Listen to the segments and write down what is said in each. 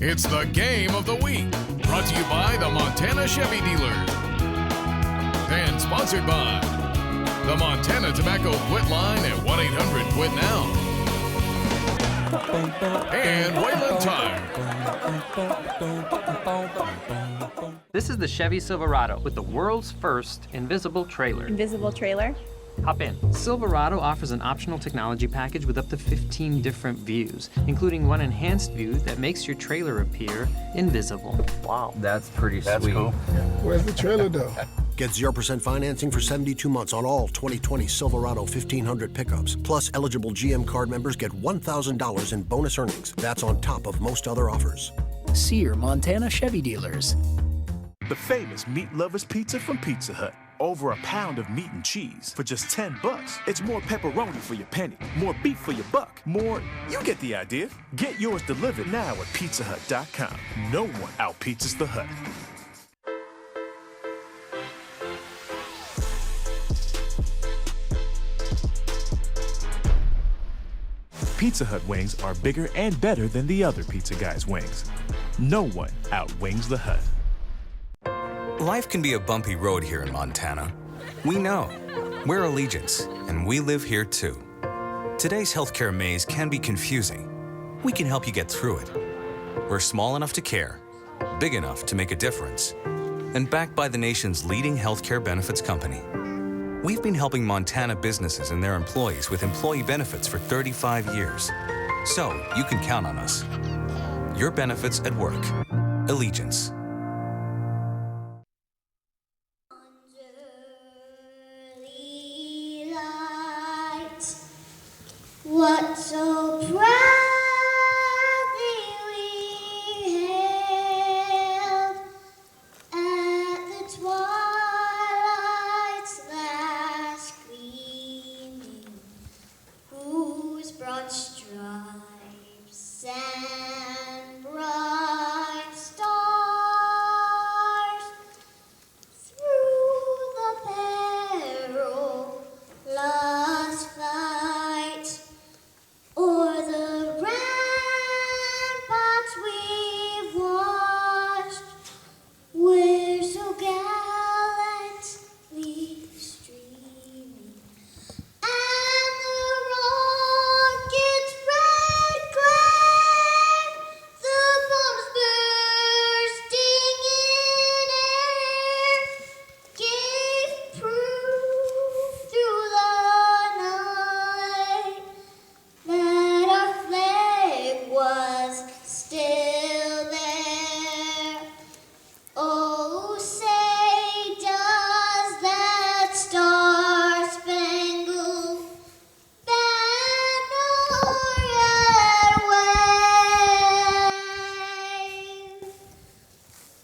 It's the game of the week, brought to you by the Montana Chevy Dealers. And sponsored by the Montana Tobacco Quit Line at 1-800-QUIT-NOW. And Wayland Tire. This is the Chevy Silverado with the world's first invisible trailer. Invisible trailer? Hop in. Silverado offers an optional technology package with up to 15 different views, including one enhanced view that makes your trailer appear invisible. Wow, that's pretty sweet. That's cool. Where's the trailer though? Get 0% financing for 72 months on all 2020 Silverado 1500 pickups. Plus, eligible GM card members get $1,000 in bonus earnings. That's on top of most other offers. See your Montana Chevy dealers. The famous Meat Lovers Pizza from Pizza Hut. Over a pound of meat and cheese for just $10. It's more pepperoni for your penny, more beef for your buck, more... You get the idea. Get yours delivered now at pizzahut.com. No one out-pizzas the Hut. Pizza Hut wings are bigger and better than the other pizza guys' wings. No one outwings the Hut. Life can be a bumpy road here in Montana. We know. We're Allegiance, and we live here too. Today's healthcare maze can be confusing. We can help you get through it. We're small enough to care, big enough to make a difference, and backed by the nation's leading healthcare benefits company. We've been helping Montana businesses and their employees with employee benefits for 35 years. So you can count on us. Your benefits at work. Allegiance. What so proudly we hailed at the twilight's last gleaming, whose broad stripes and bright stars through the perilous fight o'er the ramparts we've watched, we're so gallantly streaming, and the rocket's red glare, the bombs bursting in air, gave proof through the night that our flag was still there. Oh, say does that star-spangled banner yet wave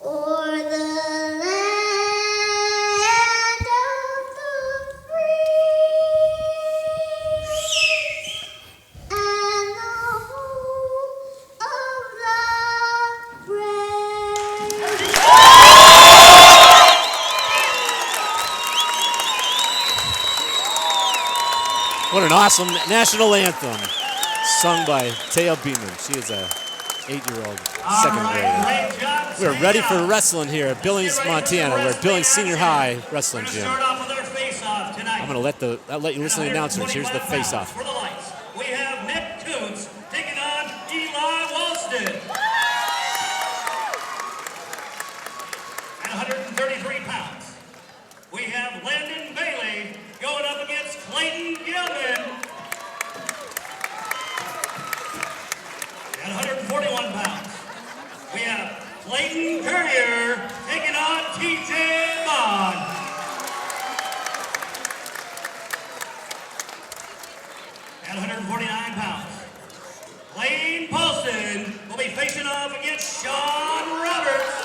o'er the land of the free and the home of the brave? What an awesome national anthem, sung by Taya Beeman. She is a 8-year-old second grader. We're ready for wrestling here at Billings, Montana. We're at Billings Senior High Wrestling Gym. I'm going to let you listen to the announcers. Here's the face-off. We have Nick Coots taking on Eli Walston. At 133 pounds, we have Landon Bailey going up against Clayton Gilman. At 141 pounds, we have Clayton Courier taking on TJ Bond. At 149 pounds, Lane Paulson will be facing off against Sean Roberts.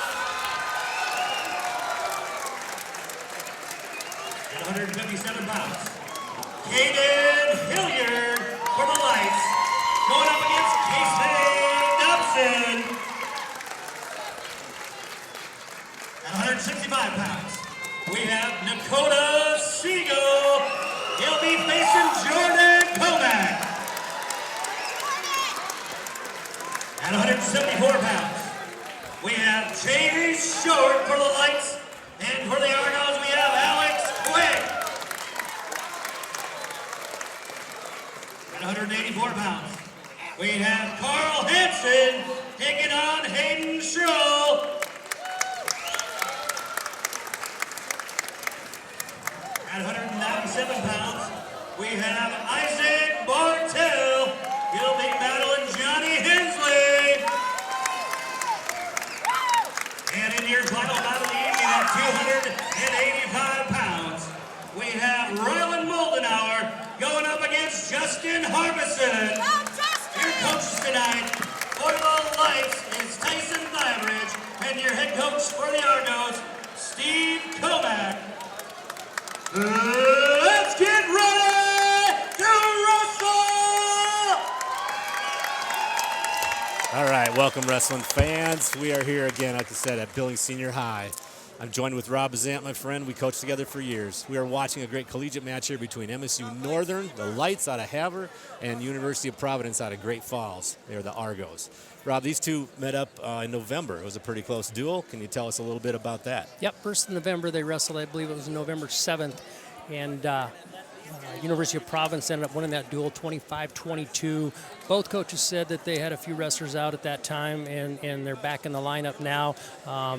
At 157 pounds, Caden Hilliard for the lights, going up against Casey Dobson. At 165 pounds, we have Dakota Siegel. He'll be facing Jordan Comack. At 174 pounds, we have Chase Short for the Lights. And for the Argos, we have Alex Quick. At 184 pounds, we have Carl Hansen taking on Hayden Schroll. At 197 pounds, we have Isaac Bartel. He'll be battling Johnny Hensley. And in your final battle of the evening at 285 pounds, we have Rylan Moldenauer going up against Justin Harbison. Your coaches tonight for the Lights is Tyson Thyabridge, and your head coach for the Argos, Steve Kovac. Let's get ready to wrestle! All right, welcome wrestling fans. We are here again, like I said, at Billings Senior High. I'm joined with Rob Bazant, my friend. We coached together for years. We are watching a great collegiate match here between MSU Northern, the Lights out of Havre, and University of Providence out of Great Falls. They are the Argos. Rob, these two met up in November. It was a pretty close duel. Can you tell us a little bit about that? Yep, first of November they wrestled. I believe it was November 7th. And University of Providence ended up winning that duel 25-22. Both coaches said that they had a few wrestlers out at that time, and they're back in the lineup now.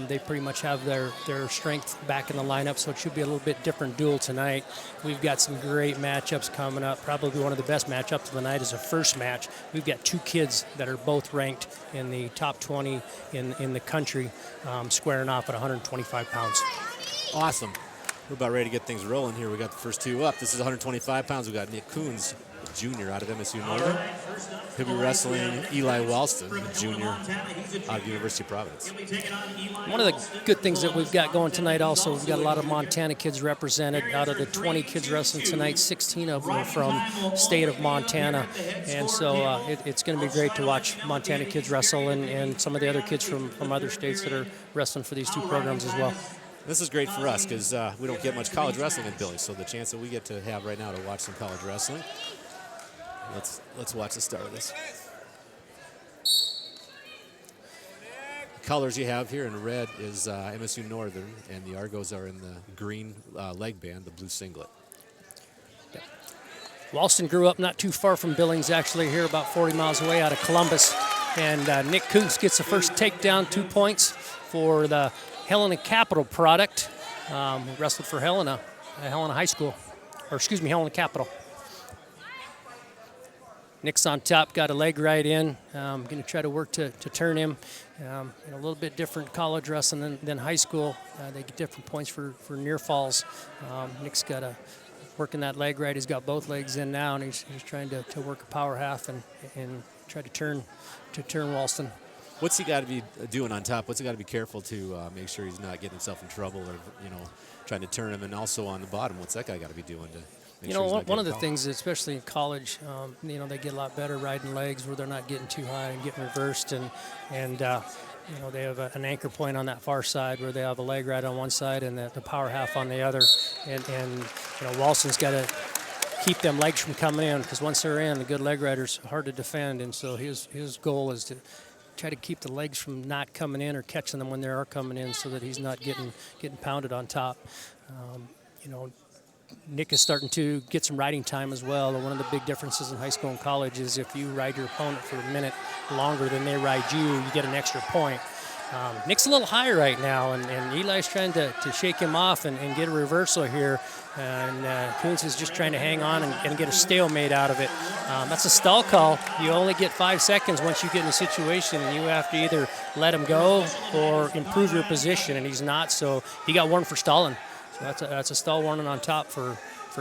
They pretty much have their strength back in the lineup, so it should be a little bit different duel tonight. We've got some great matchups coming up. Probably one of the best matchups of the night is a first match. We've got two kids that are both ranked in the top 20 in the country, squaring off at 125 pounds. Awesome. We're about ready to get things rolling here. We got the first two up. This is 125 pounds. We got Nick Coons, Jr. out of MSU Northern. He'll be wrestling Eli Walston, Jr. out of University of Providence. One of the good things that we've got going tonight also, we've got a lot of Montana kids represented. Out of the 20 kids wrestling tonight, 16 of them are from state of Montana. And so it's going to be great to watch Montana kids wrestle and some of the other kids from other states that are wrestling for these two programs as well. This is great for us because we don't get much college wrestling in Billings, so the chance that we get to have right now to watch some college wrestling. Let's watch the start of this. The colors you have here in red is MSU Northern, and the Argos are in the green leg band, the blue singlet. Walston grew up not too far from Billings, actually, here about 40 miles away out of Columbus. And Nick Koontz gets the first takedown, 2 points for the Helena Capital product. Wrestled for Helena High School, or excuse me, Helena Capital. Nick's on top, got a leg right in. Going to try to work to turn him. In a little bit different college wrestling than high school. They get different points for near falls. Nick's got a working that leg right. He's got both legs in now, and he's trying to work a power half and try to turn Walston. What's he got to be doing on top? What's he got to be careful to make sure he's not getting himself in trouble, or trying to turn him? And also on the bottom, what's that guy got to be doing to? One of the things, especially in college, they get a lot better riding legs where they're not getting too high and getting reversed, and they have an anchor point on that far side where they have a leg right on one side and the power half on the other, and Walston's got to keep them legs from coming in, because once they're in, the good leg rider's hard to defend, and so his goal is to try to keep the legs from not coming in or catching them when they are coming in, so that he's not getting pounded on top. Nick is starting to get some riding time as well. One of the big differences in high school and college is if you ride your opponent for a minute longer than they ride you, you get an extra point. Nick's a little high right now, and Eli's trying to shake him off and get a reversal here. And Koontz is just trying to hang on and get a stalemate out of it. That's a stall call. You only get 5 seconds once you get in a situation, and you have to either let him go or improve your position, and he's not, so he got warned for stalling. So that's a stall warning on top for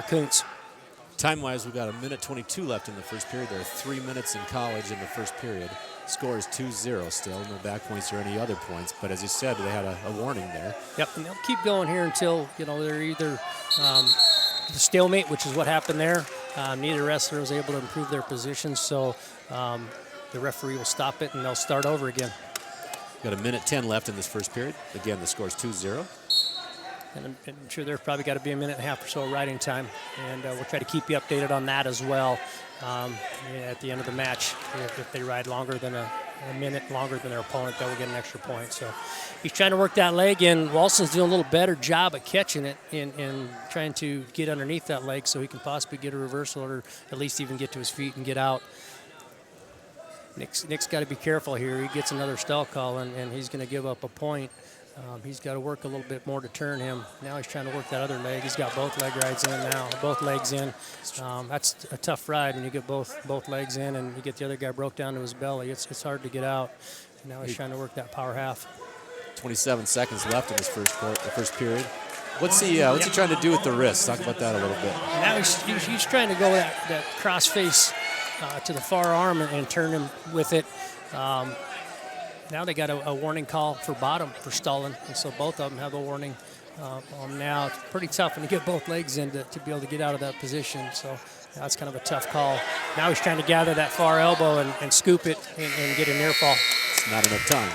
Koontz. Time-wise, we've got 1:22 left in the first period. There are 3 minutes in college in the first period. Score is 2-0 still. No back points or any other points. But as you said, they had a warning there. Yep, and they'll keep going here until they're either the stalemate, which is what happened there. Neither wrestler was able to improve their position, so the referee will stop it and they'll start over again. Got 1:10 left in this first period. Again, the score is 2-0. And I'm sure there's probably got to be 1.5 minutes or so riding time, and we'll try to keep you updated on that as well at the end of the match if they ride longer than a minute longer than their opponent, that will get an extra point. So he's trying to work that leg in. Walson's doing a little better job at catching it and trying to get underneath that leg so he can possibly get a reversal or at least even get to his feet and get out. Nick's got to be careful here. He gets another stall call, and he's going to give up a point. He's got to work a little bit more to turn him. Now he's trying to work that other leg. He's got both leg rides in now, both legs in. That's a tough ride when you get both legs in and you get the other guy broke down to his belly. It's hard to get out. And now he's trying to work that power half. 27 seconds left in this first period. What's he trying to do with the wrist? Talk about that a little bit. Now he's trying to go that cross face to the far arm and turn him with it. Now they got a warning call for bottom for stalling, and so both of them have a warning on now. It's pretty tough when you get both legs in to be able to get out of that position, so that's kind of a tough call. Now he's trying to gather that far elbow and scoop it and get a near fall. It's not enough time.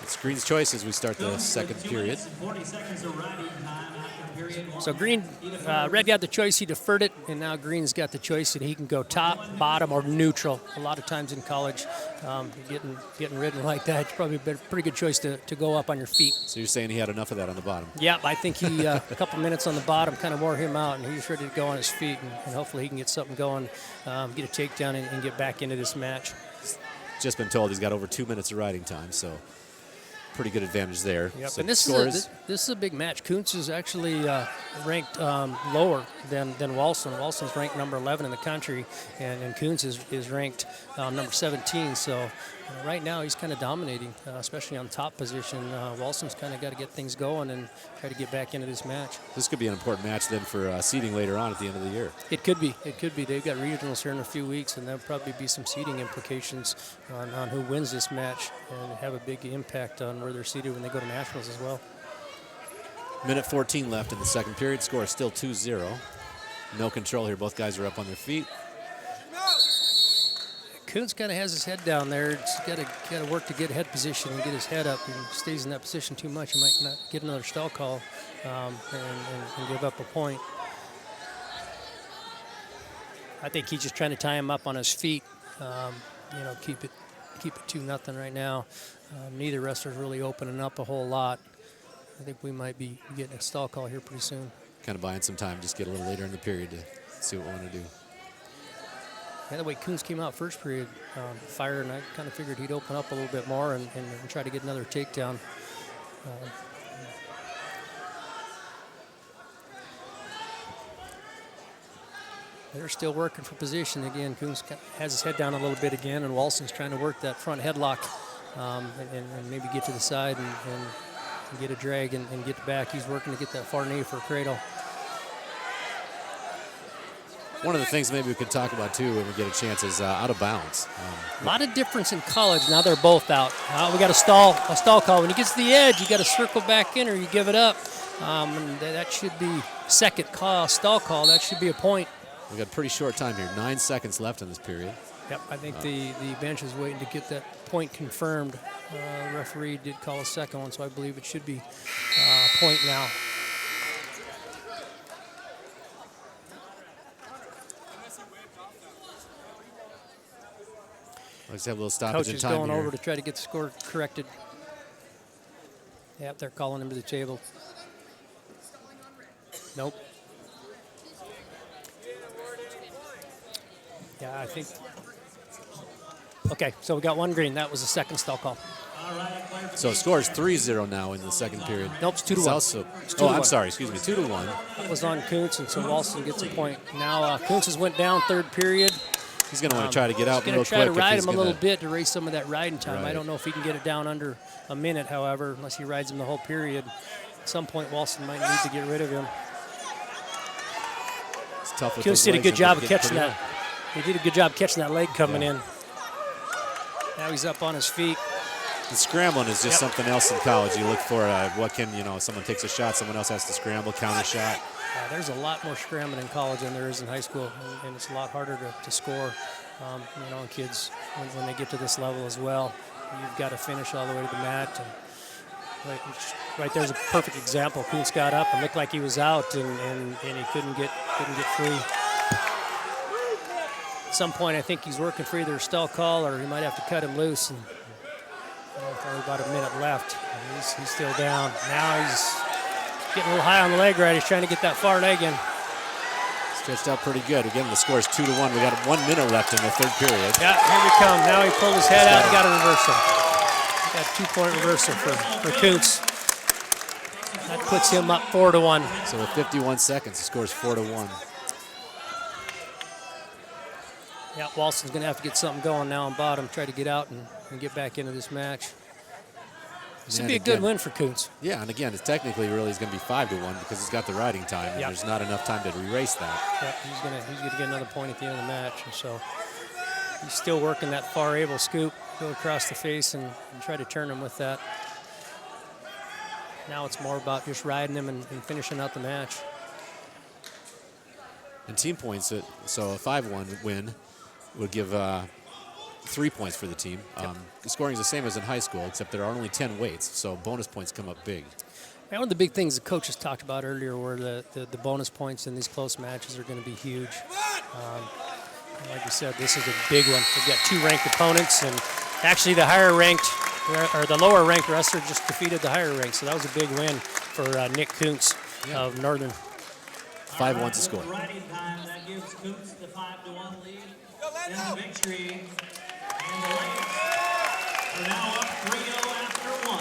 It's Green's choice as we start the second period. 40 seconds of riding time after period. So Green, Red got the choice, he deferred it, and now Green's got the choice that he can go top, bottom, or neutral. A lot of times in college, getting ridden like that, it's probably a pretty good choice to go up on your feet. So you're saying he had enough of that on the bottom? Yeah, I think he a couple minutes on the bottom kind of wore him out, and he's ready to go on his feet, and hopefully he can get something going, get a takedown, and get back into this match. Just been told he's got over 2 minutes of riding time, so pretty good advantage there. Yep. So And this is a big match. Kuntz is actually ranked lower than Walson. Walson's ranked number 11 in the country, and Kuntz is ranked number 17. So right now he's kind of dominating, especially on top position. Walson's kind of got to get things going and try to get back into this match. This could be an important match then for seeding later on at the end of the year. It could be. It could be. They've got regionals here in a few weeks, and there'll probably be some seeding implications on who wins this match and have a big impact on where they're seeded when they go to nationals as well. Minute 14 left in the second period. Score is still 2-0. No control here. Both guys are up on their feet. Kuntz kind of has his head down there. He's got to work to get head position and get his head up. He stays in that position too much, he might not get another stall call and give up a point. I think he's just trying to tie him up on his feet. Keep it 2-0 right now. Neither wrestler's really opening up a whole lot. I think we might be getting a stall call here pretty soon. Kind of buying some time, just get a little later in the period to see what we want to do. Yeah, the way Kuntz came out first period, fire, and I kind of figured he'd open up a little bit more and try to get another takedown. They're still working for position. Again, Kuntz has his head down a little bit again, and Walson's trying to work that front headlock and maybe get to the side and get a drag and get back. He's working to get that far knee for a cradle. One of the things maybe we could talk about too when we get a chance is out of bounds. A lot of difference in college. Now they're both out. We got a stall call. When he gets to the edge, you got to circle back in or you give it up. And that should be second call, stall call. That should be a point. We've got a pretty short time here. 9 seconds left in this period. Yep, I think the bench is waiting to get that point confirmed. The referee did call a second one, so I believe it should be a point now. Let's have a little stoppage in Coach is time going here. over to try to get the score corrected. Yep, they're calling him to the table. Nope. Yeah, I think. Okay, so we got one green. That was the second stall call. So score is 3-0 now in the second period. Nope, it's 2-1. It's also, I'm sorry, excuse me, 2-1. That was on Kuntz, and so Walson gets a point. Now Kuntz has went down third period. He's going to want to try to get out real quick. He's going to try to ride him a little bit to raise some of that riding time. Right. I don't know if he can get it down under a minute, however, unless he rides him the whole period. At some point, Walson might need to get rid of him. It's tough with Kuntz did a good job of catching that. He did a good job catching that leg coming in. Now he's up on his feet. The scrambling is just something else in college. You look for someone takes a shot, someone else has to scramble, counter shot. There's a lot more scrambling in college than there is in high school, and it's a lot harder to score, kids when they get to this level as well. You've got to finish all the way to the mat. And right there's a perfect example. Kuntz got up and looked like he was out, and he couldn't get free. At some point, I think he's working for either a stall call or he might have to cut him loose. And only about a minute left. He's still down. Now he's getting a little high on the leg right. He's trying to get that far leg in. Stretched out pretty good. Again, the score is 2-1. We got 1 minute left in the third period. Yeah, here we come. Now he pulled his head out and got a reversal. Got a 2-point reversal for Kuntz. That puts him up 4-1. So with 51 seconds, the score is 4-1. Yeah, Walson's going to have to get something going now on bottom, try to get out and get back into this match. This would be a good win for Kuntz. Yeah, and again, it's technically really is going to be 5-1 because he's got the riding time, and there's not enough time to erase that. Yeah, he's gonna get another point at the end of the match, and so he's still working that far able scoop, go across the face and try to turn him with that. Now it's more about just riding him and finishing out the match. And team points, so a 5-1 win would give 3 points for the team. The scoring is the same as in high school, except there are only 10 weights, so bonus points come up big. And one of the big things the coaches talked about earlier were the bonus points in these close matches are going to be huge. Like you said, this is a big one. We've got 2 ranked opponents, and actually the higher ranked, or the lower ranked wrestler just defeated the higher ranked, so that was a big win for Nick Kuntz of Northern. 5-1 to score. Riding time, that gives Kuntz the 5-1 lead in the victory. And the Lions are now up 3-0 after 1.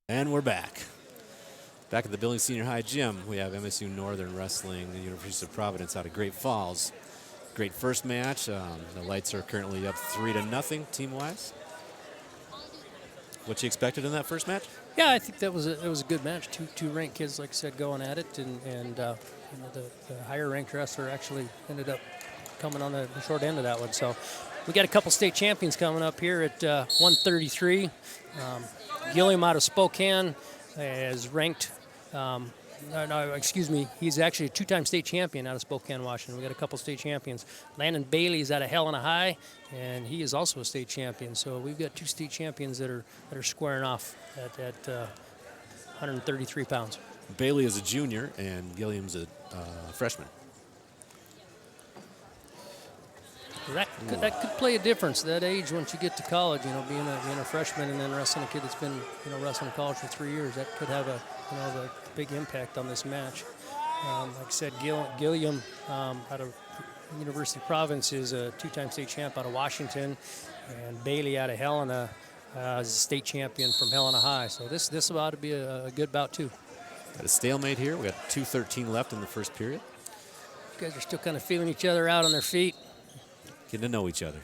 And we're back. Back at the Billings Senior High Gym, we have MSU Northern Wrestling, the University of Providence out of Great Falls. Great first match. The Lights are currently up 3-0 team-wise. What you expected in that first match? Yeah, I think it was a good match. Two ranked kids, like I said, going at it, and the higher ranked wrestler actually ended up coming on the short end of that one. So we got a couple state champions coming up here at 133. Gilliam out of Spokane is ranked. Excuse me. He's actually a 2-time state champion out of Spokane, Washington. We got a couple state champions. Landon Bailey is out of Helena High, and he is also a state champion. So we've got 2 state champions that are squaring off at 133 pounds. Bailey is a junior, and Gilliam's a freshman. That could play a difference. That age, once you get to college, being a freshman and then wrestling a kid that's been wrestling college for 3 years, that could have a big impact on this match. Like I said, Gilliam out of University of Providence is a 2-time state champ out of Washington, and Bailey out of Helena is a state champion from Helena High. So this ought to be a good bout too. Got a stalemate here. We got 2:13 left in the first period. You guys are still kind of feeling each other out on their feet. Getting to know each other.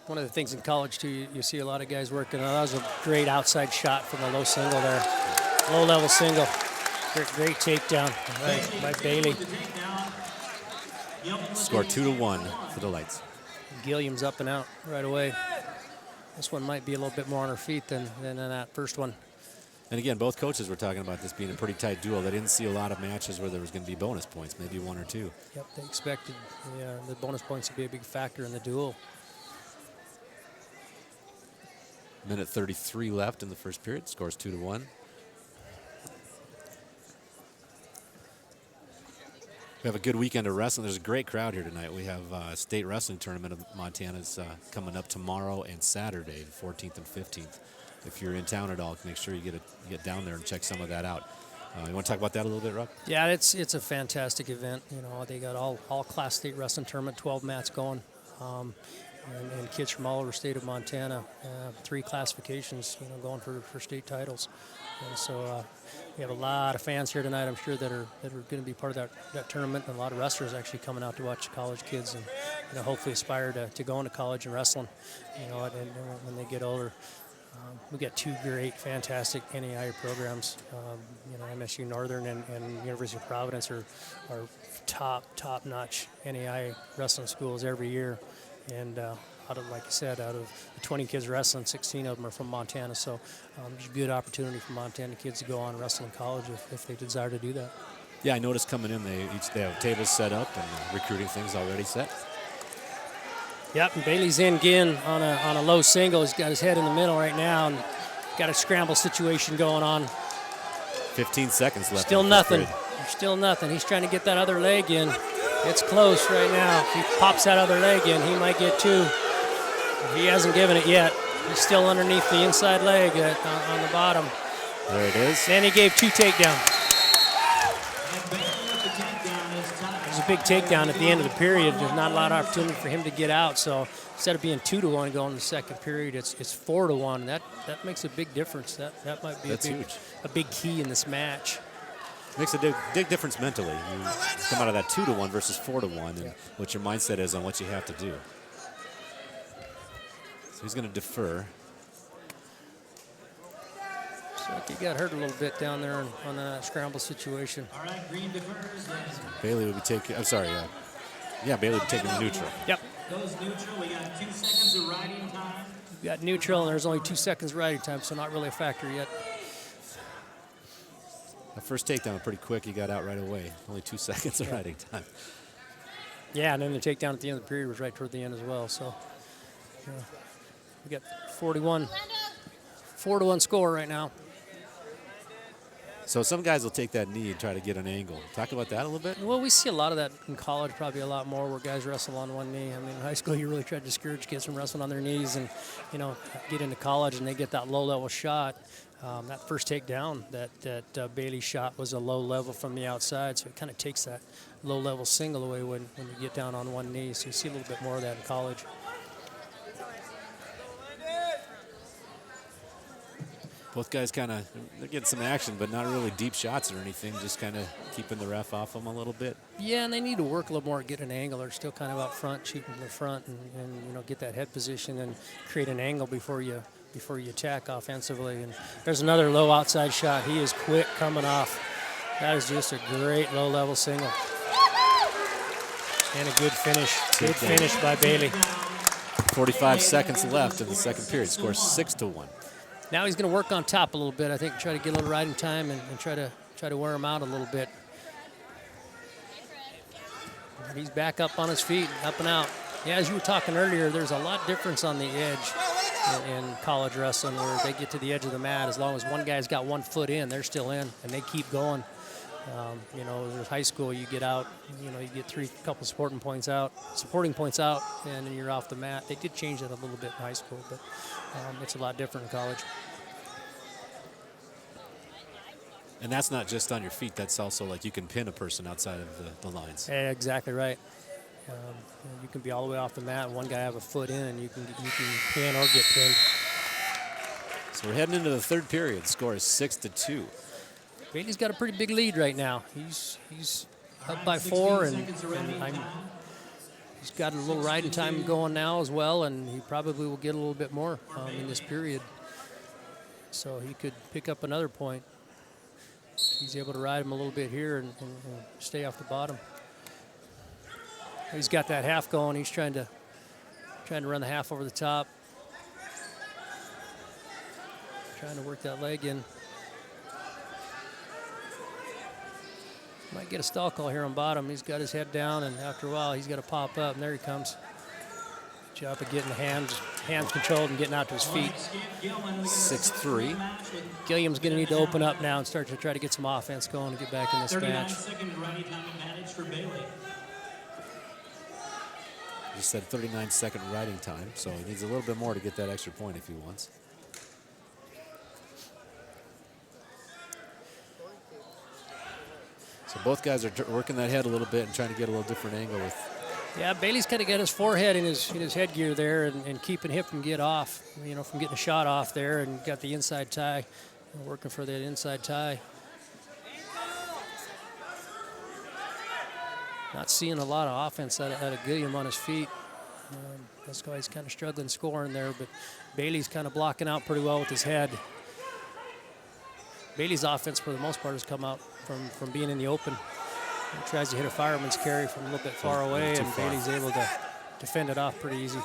One of the things in college, too, you see a lot of guys working on. That was a great outside shot from the low single there. Low-level single. Great takedown by Bailey. Score 2-1 for the Lights. Gilliam's up and out right away. This one might be a little bit more on her feet than that first one. And again, both coaches were talking about this being a pretty tight duel. They didn't see a lot of matches where there was going to be bonus points, maybe 1 or 2. Yep, they expected the bonus points to be a big factor in the duel. Minute 33 left in the first period. Scores 2-1. We have a good weekend of wrestling. There's a great crowd here tonight. We have a state wrestling tournament of Montana's coming up tomorrow and Saturday, the 14th and 15th. if you're in town at all, make sure you get down there and check some of that out. You want to talk about that a little bit, Rob? Yeah, it's a fantastic event. You know, they got all Class State wrestling tournament, 12 mats going, and kids from all over the state of Montana, 3 classifications, you know, going for state titles. And so we have a lot of fans here tonight, I'm sure, that are going to be part of that tournament, and a lot of wrestlers actually coming out to watch college kids and, you know, hopefully aspire to go into college and wrestling, you know, and when they get older. We got 2 great, fantastic NAI programs. You know, MSU Northern and University of Providence are top-notch NAI wrestling schools every year. And out of, like I said, out of the 20 kids wrestling, 16 of them are from Montana. So there's a good opportunity for Montana kids to go on and wrestle in college if they desire to do that. Yeah, I noticed coming in, they have tables set up and recruiting things already set. Yep, and Bailey's in again on a low single. He's got his head in the middle right now and got a scramble situation going on. 15 seconds left. Still nothing. Still nothing. He's trying to get that other leg in. It's close right now. If he pops that other leg in, he might get 2. He hasn't given it yet. He's still underneath the inside leg on the bottom. There it is. And he gave 2 takedowns. There's a big takedown at the end of the period. There's not a lot of opportunity for him to get out. So instead of being 2-1 going in the second period, it's 4-1. That makes a big difference. That might be a big key in this match. Makes a big difference mentally. You come out of that 2-1 versus 4-1, and what your mindset is on what you have to do. So he's going to defer. So he got hurt a little bit down there on a scramble situation. All right, green defers. Bailey will be taking. I'm sorry. Bailey will be taking neutral. Yep. Goes neutral. We got 2 seconds of riding time. We got neutral, and there's only 2 seconds riding time, so not really a factor yet. The first takedown pretty quick. He got out right away. Only 2 seconds of riding time. Yeah, and then the takedown at the end of the period was right toward the end as well. So we got 4-1 score right now. So some guys will take that knee and try to get an angle. Talk about that a little bit. Well, we see a lot of that in college, probably a lot more, where guys wrestle on one knee. I mean, in high school, you really try to discourage kids from wrestling on their knees, and get into college and they get that low-level shot. That first takedown that Bailey shot was a low level from the outside, so it kind of takes that low-level single away when you get down on one knee. So you see a little bit more of that in college. Both guys they're getting some action, but not really deep shots or anything, just kind of keeping the ref off them a little bit. Yeah, and they need to work a little more at getting an angle. They're still kind of out front, shooting from the front, and get that head position and create an angle before you attack offensively. And there's another low outside shot. He is quick coming off. That is just a great low-level single. And a good finish. Good finish by Bailey. 45 seconds left in the second period. Score 6-1. Now he's going to work on top a little bit. I think try to get a little riding time and try to wear him out a little bit. And he's back up on his feet, up and out. Yeah, as you were talking earlier, there's a lot difference on the edge in college wrestling, where they get to the edge of the mat. As long as one guy's got 1 foot in, they're still in, and they keep going. There's high school, you get out, you get couple supporting points out, and then you're off the mat. They did change that a little bit in high school, but it's a lot different in college. And that's not just on your feet. That's also like you can pin a person outside of the lines. Yeah, exactly right. You can be all the way off the mat, and one guy have a foot in, and you can pin or get pinned. So we're heading into the third period. Score is 6-2. Bailey's got a pretty big lead right now. He's up by 4, and he's got a little riding time going now as well, and he probably will get a little bit more in this period. So he could pick up another point. He's able to ride him a little bit here and stay off the bottom. He's got that half going. He's trying to run the half over the top. Trying to work that leg in. Might get a stall call here on bottom. He's got his head down, and after a while, he's got to pop up, and there he comes. Good job of getting the hands controlled and getting out to his feet. 6-3. Gilliam's going to need to open up now and start to try to get some offense going and get back in this match. 39-second riding time advantage for Bailey. He said 39-second riding time, so he needs a little bit more to get that extra point if he wants. So both guys are working that head a little bit and trying to get a little different angle with. Yeah, Bailey's kind of got his forehead in his headgear there and keeping him from get off, from getting a shot off there, and got the inside tie, working for that inside tie. Not seeing a lot of offense out of Gilliam on his feet. That's why he's kind of struggling scoring there, but Bailey's kind of blocking out pretty well with his head. Bailey's offense, for the most part, has come out from being in the open. He tries to hit a fireman's carry from a little bit far away, and Bailey's able to defend it off pretty easy.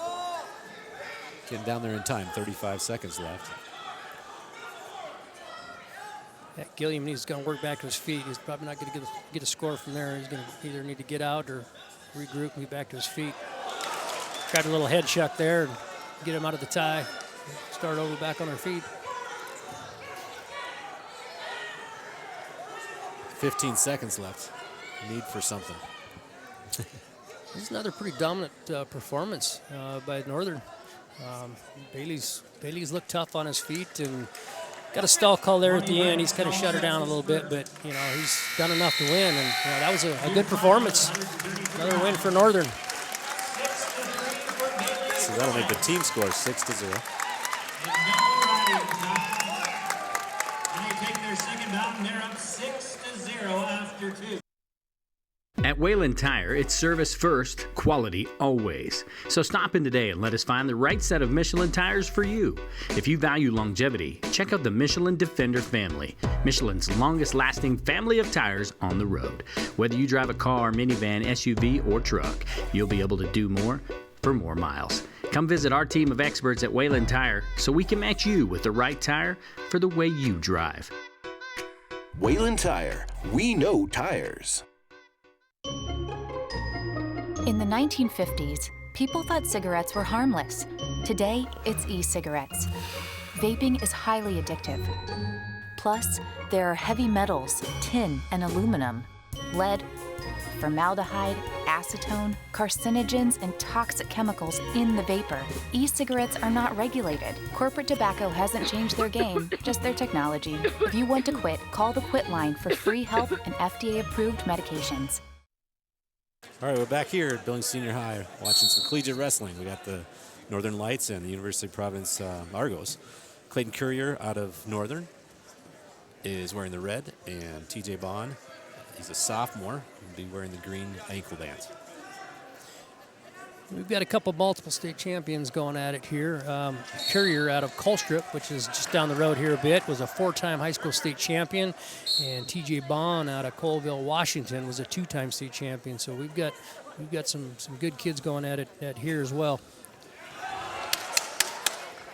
Getting down there in time, 35 seconds left. Yeah, Gilliam needs to work back to his feet. He's probably not going to get a score from there. He's going to either need to get out or regroup and get back to his feet. Tried a little head shuck there and get him out of the tie. Start over back on her feet. 15 seconds left. Need for something. This is another pretty dominant performance by Northern. Bailey's looked tough on his feet and got a stall call there at the end. He's kind of shut her down a little bit, but he's done enough to win, and that was a good performance. Another win for Northern. So that'll make the team score 6-0. They take their second out, and they're up 6-0 after 2. At Wayland Tire, it's service first, quality always. So stop in today and let us find the right set of Michelin tires for you. If you value longevity, check out the Michelin Defender family, Michelin's longest lasting family of tires on the road. Whether you drive a car, minivan, SUV, or truck, you'll be able to do more for more miles. Come visit our team of experts at Wayland Tire so we can match you with the right tire for the way you drive. Wayland Tire, we know tires. In the 1950s, people thought cigarettes were harmless. Today, it's e-cigarettes. Vaping is highly addictive. Plus, there are heavy metals, tin and aluminum, lead, formaldehyde, acetone, carcinogens, and toxic chemicals in the vapor. E-cigarettes are not regulated. Corporate tobacco hasn't changed their game, just their technology. If you want to quit, call the Quit line for free help and FDA-approved medications. All right, we're back here at Billings Senior High watching some collegiate wrestling. We got the Northern Lights and the University of Providence Argos. Clayton Courier out of Northern is wearing the red, and TJ Bond, he's a sophomore, will be wearing the green ankle bands. We've got a couple multiple state champions going at it here. Courier out of Colstrip, which is just down the road here a bit, was a 4-time high school state champion. And TJ Bond out of Colville, Washington, was a 2-time state champion. So we've got some good kids going at it here as well.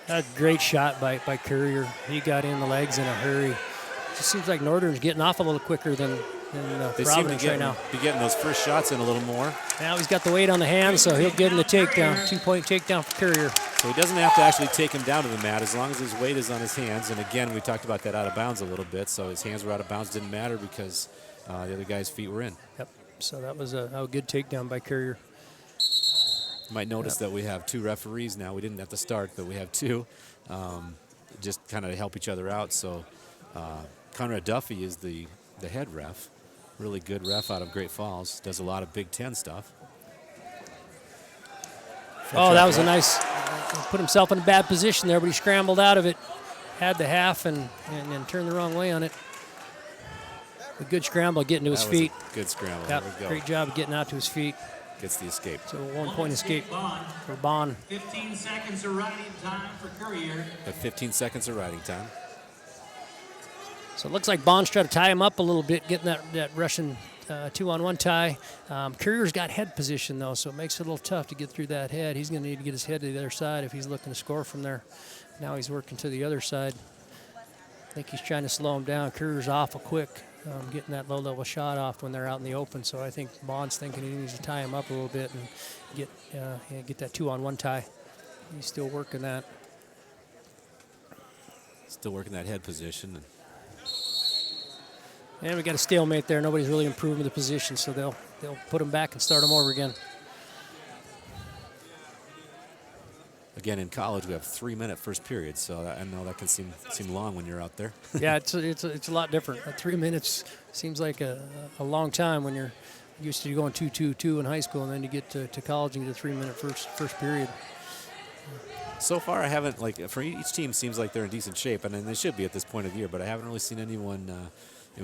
A great shot by Courier. He got in the legs in a hurry. Just seems like Northern's getting off a little quicker than they Providence seem to right now. be getting those first shots in a little more. Now he's got the weight on the hands, so he'll give him the takedown. 2-point takedown for Courier. So he doesn't have to actually take him down to the mat as long as his weight is on his hands. And again, we talked about that out of bounds a little bit. So his hands were out of bounds, didn't matter because the other guy's feet were in. Yep. So that was a good takedown by Courier. You might notice that we have 2 referees now. We didn't at the start, but we have 2, just kind of help each other out. So Conrad Duffy is the head ref. Really good ref out of Great Falls. Does a lot of Big Ten stuff. Oh, that was a nice, put himself in a bad position there, but he scrambled out of it. Had the half and turned the wrong way on it. A good scramble getting to his feet. Good scramble. Yep, there we go. great job of getting out to his feet. Gets the escape. So a 1-point escape for Bond. 15 seconds of riding time for Courier. At 15 seconds of riding time. So it looks like Bond's trying to tie him up a little bit, getting that Russian 2-on-1 tie. Courier's got head position, though, so it makes it a little tough to get through that head. He's going to need to get his head to the other side if he's looking to score from there. Now he's working to the other side. I think he's trying to slow him down. Courier's awful quick, getting that low-level shot off when they're out in the open. So I think Bond's thinking he needs to tie him up a little bit and get that 2-on-1 tie. He's still working that. Still working that head position. And we got a stalemate there. Nobody's really improving the position, so they'll put him back and start him over again. Again, in college, we have 3-minute first period, so I know that can seem long when you're out there. Yeah, it's a lot different. 3 minutes seems like a long time when you're used to going 2-2-2 in high school, and then you get to college and get a 3-minute first period. So far, I haven't, for each team seems like they're in decent shape, and they should be at this point of the year, but I haven't really seen anyone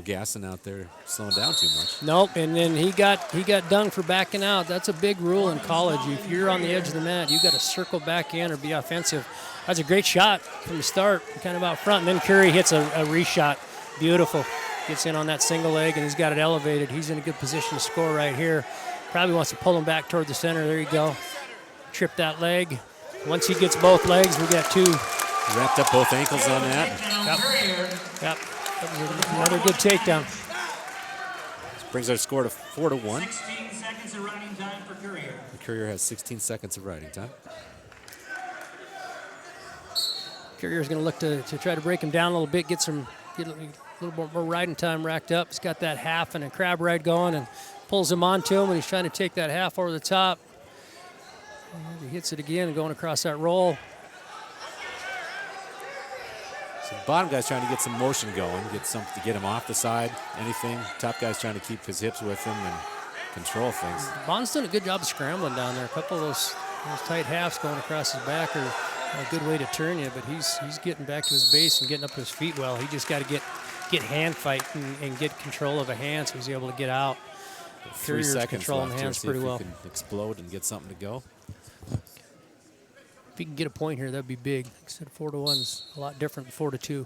gassing out there, slowing down too much. Nope, and then he got done for backing out. That's a big rule in college. If you're on the edge of the mat, you got to circle back in or be offensive. That's a great shot from the start, kind of out front, and then Curry hits a reshot. Beautiful. Gets in on that single leg, and he's got it elevated. He's in a good position to score right here. Probably wants to pull him back toward the center. There you go. Trip that leg. Once he gets both legs, we got 2. Wrapped up both ankles on that. Yep. That was another good takedown. This brings our score to 4-1. 16 seconds of riding time for Courier. The Courier has 16 seconds of riding time. Courier's going to look to try to break him down a little bit, get a little more riding time racked up. He's got that half and a crab ride going and pulls him onto him, and he's trying to take that half over the top. And he hits it again and going across that roll. So the bottom guy's trying to get some motion going, get something to get him off the side, anything. Top guy's trying to keep his hips with him and control things. Bond's done a good job of scrambling down there. A couple of those tight halves going across his back are a good way to turn you, but he's getting back to his base and getting up to his feet well. He just got to get hand fight and get control of a hand so he's able to get out. 3 seconds controlling left the hands to see pretty if well. he can explode and get something to go. If he can get a point here, that'd be big. Like I said, 4-1 is a lot different than 4-2.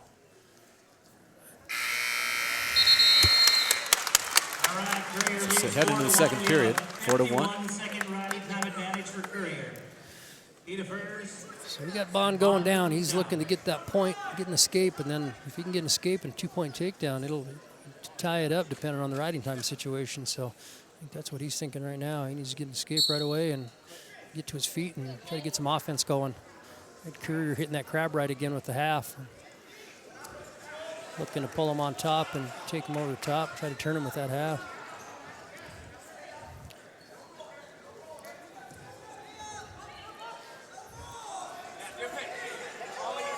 So head into the second period, 4-1. So we got Bond going down. He's looking to get that point, get an escape, and then if he can get an escape and a 2-point takedown, it'll tie it up depending on the riding time situation. So I think that's what he's thinking right now. He needs to get an escape right away and get to his feet and try to get some offense going. Courier hitting that crab ride again with the half. Looking to pull him on top and take him over the top, try to turn him with that half.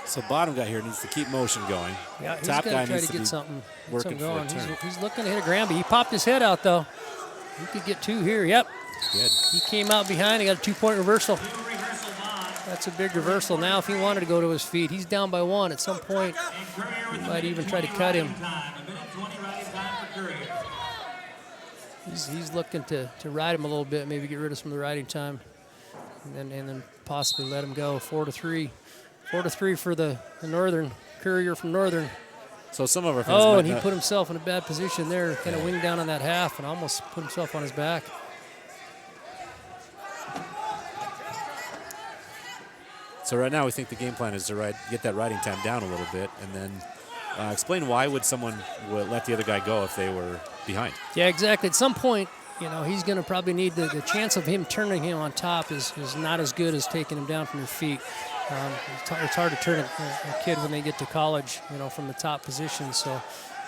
So bottom guy here needs to keep motion going. Yeah, he's top got guy to try needs to to get be something working for a turn. He's looking to hit a Granby. He popped his head out, though. He could get 2 here. Yep. Good. He came out behind. He got a 2-point reversal. That's a big reversal now if he wanted to go to his feet. He's down by 1. At some point, he might even try to cut him. He's looking to ride him a little bit, maybe get rid of some of the riding time, and then possibly let him go. 4-3. 4-3 for the Northern. Courier from Northern. So some of our fans and he put himself in a bad position there, kind of winged down on that half and almost put himself on his back. So right now we think the game plan is to get that riding time down a little bit, and then explain why would someone let the other guy go if they were behind. Yeah, exactly. At some point, he's going to probably need the chance of him turning him on top is not as good as taking him down from your feet. It's hard to turn a kid when they get to college, from the top position. So